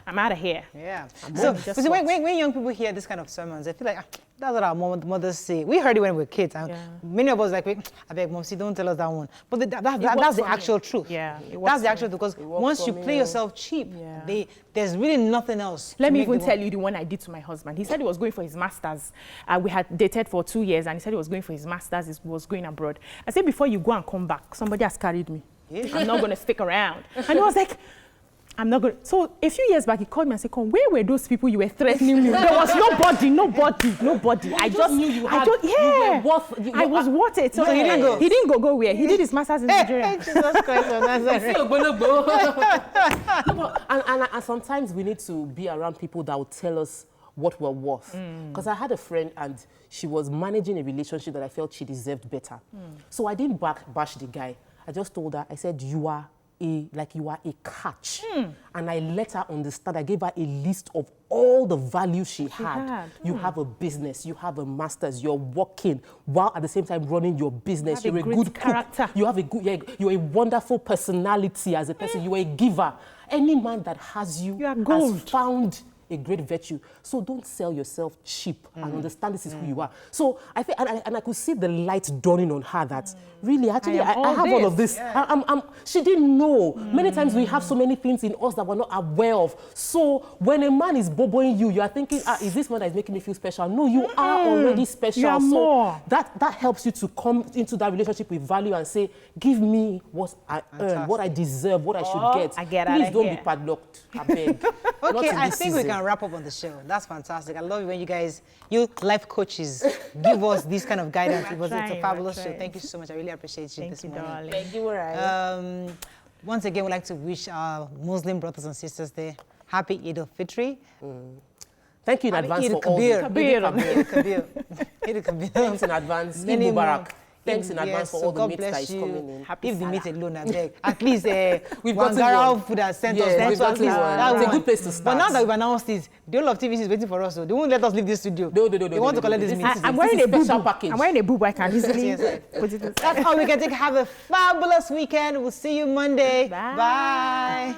Speaker 3: I'm out of here.
Speaker 1: Yeah. So when young people hear this kind of sermons, they feel like, that's what our mothers say. We heard it when we were kids. And many of us like, I beg, Mom, don't tell us that one. But that's the actual truth.
Speaker 3: Yeah.
Speaker 1: That's the actual truth, because once you play yourself cheap, there's really nothing else.
Speaker 3: Let me even tell you the one I did to my husband. He said he was going for his master's. We had dated for 2 years, and he said he was going for his master's. He was going abroad. I said, before you go and come back, somebody has carried me. I'm not going to stick around. And he was like, I'm not going to. So a few years back, he called me and said, come, where were those people you were threatening me? There was nobody. I just knew you had, I was worth it. So he didn't go. He didn't go where? He did his master's in Nigeria.
Speaker 1: Jesus Christ.
Speaker 2: And sometimes we need to be around people that will tell us what we're worth. Because I had a friend, and she was managing a relationship that I felt she deserved better. So I didn't bash the guy. I just told her, I said, you are a catch. And I let her understand. I gave her a list of all the value she had. You have a business, you have a master's, you're working while at the same time running your business. You're a good character. You have a good, you're a wonderful personality as a person. You're a giver. Any man that has you has found a great virtue. So don't sell yourself cheap, and understand this is who you are. So I think, and I could see the light dawning on her that really, actually, I have all of this. She didn't know. Many times we have so many things in us that we're not aware of. So when a man is boboing you, you are thinking, is this one that is making me feel special? No, you are already special.
Speaker 3: You are more.
Speaker 2: That helps you to come into that relationship with value and say, give me what I earn, what I deserve, what I should get. Please don't be padlocked. I beg.
Speaker 1: Okay, I think we can wrap up on the show. That's fantastic. I love it when you life coaches, give us this kind of guidance. It's a fabulous show. Thank you so much. I really appreciate you this morning.
Speaker 3: Darling.
Speaker 2: Thank you, Mariah.
Speaker 1: Once again, we'd like to wish our Muslim brothers and sisters there happy Eid-el-Fitr.
Speaker 2: Thank you in advance for all the
Speaker 1: Eid-el-Kabir. Eid-el-Kabir.
Speaker 2: Thanks in advance. Eid Mubarak. Thanks in advance for all the meat that is coming in.
Speaker 1: If the meat alone, I beg. At least
Speaker 2: we've got
Speaker 1: Wangara food has sent us.
Speaker 2: We've got one. It's a good place to start.
Speaker 1: But now that we've announced this, the whole of TVC is waiting for us. So they won't let us leave this studio.
Speaker 2: No.
Speaker 1: They want to collect this meat.
Speaker 3: I'm wearing a special package. I'm wearing a boob. I can easily put it inside.
Speaker 1: That's all we can take. Have a fabulous weekend. We'll see you Monday. Bye.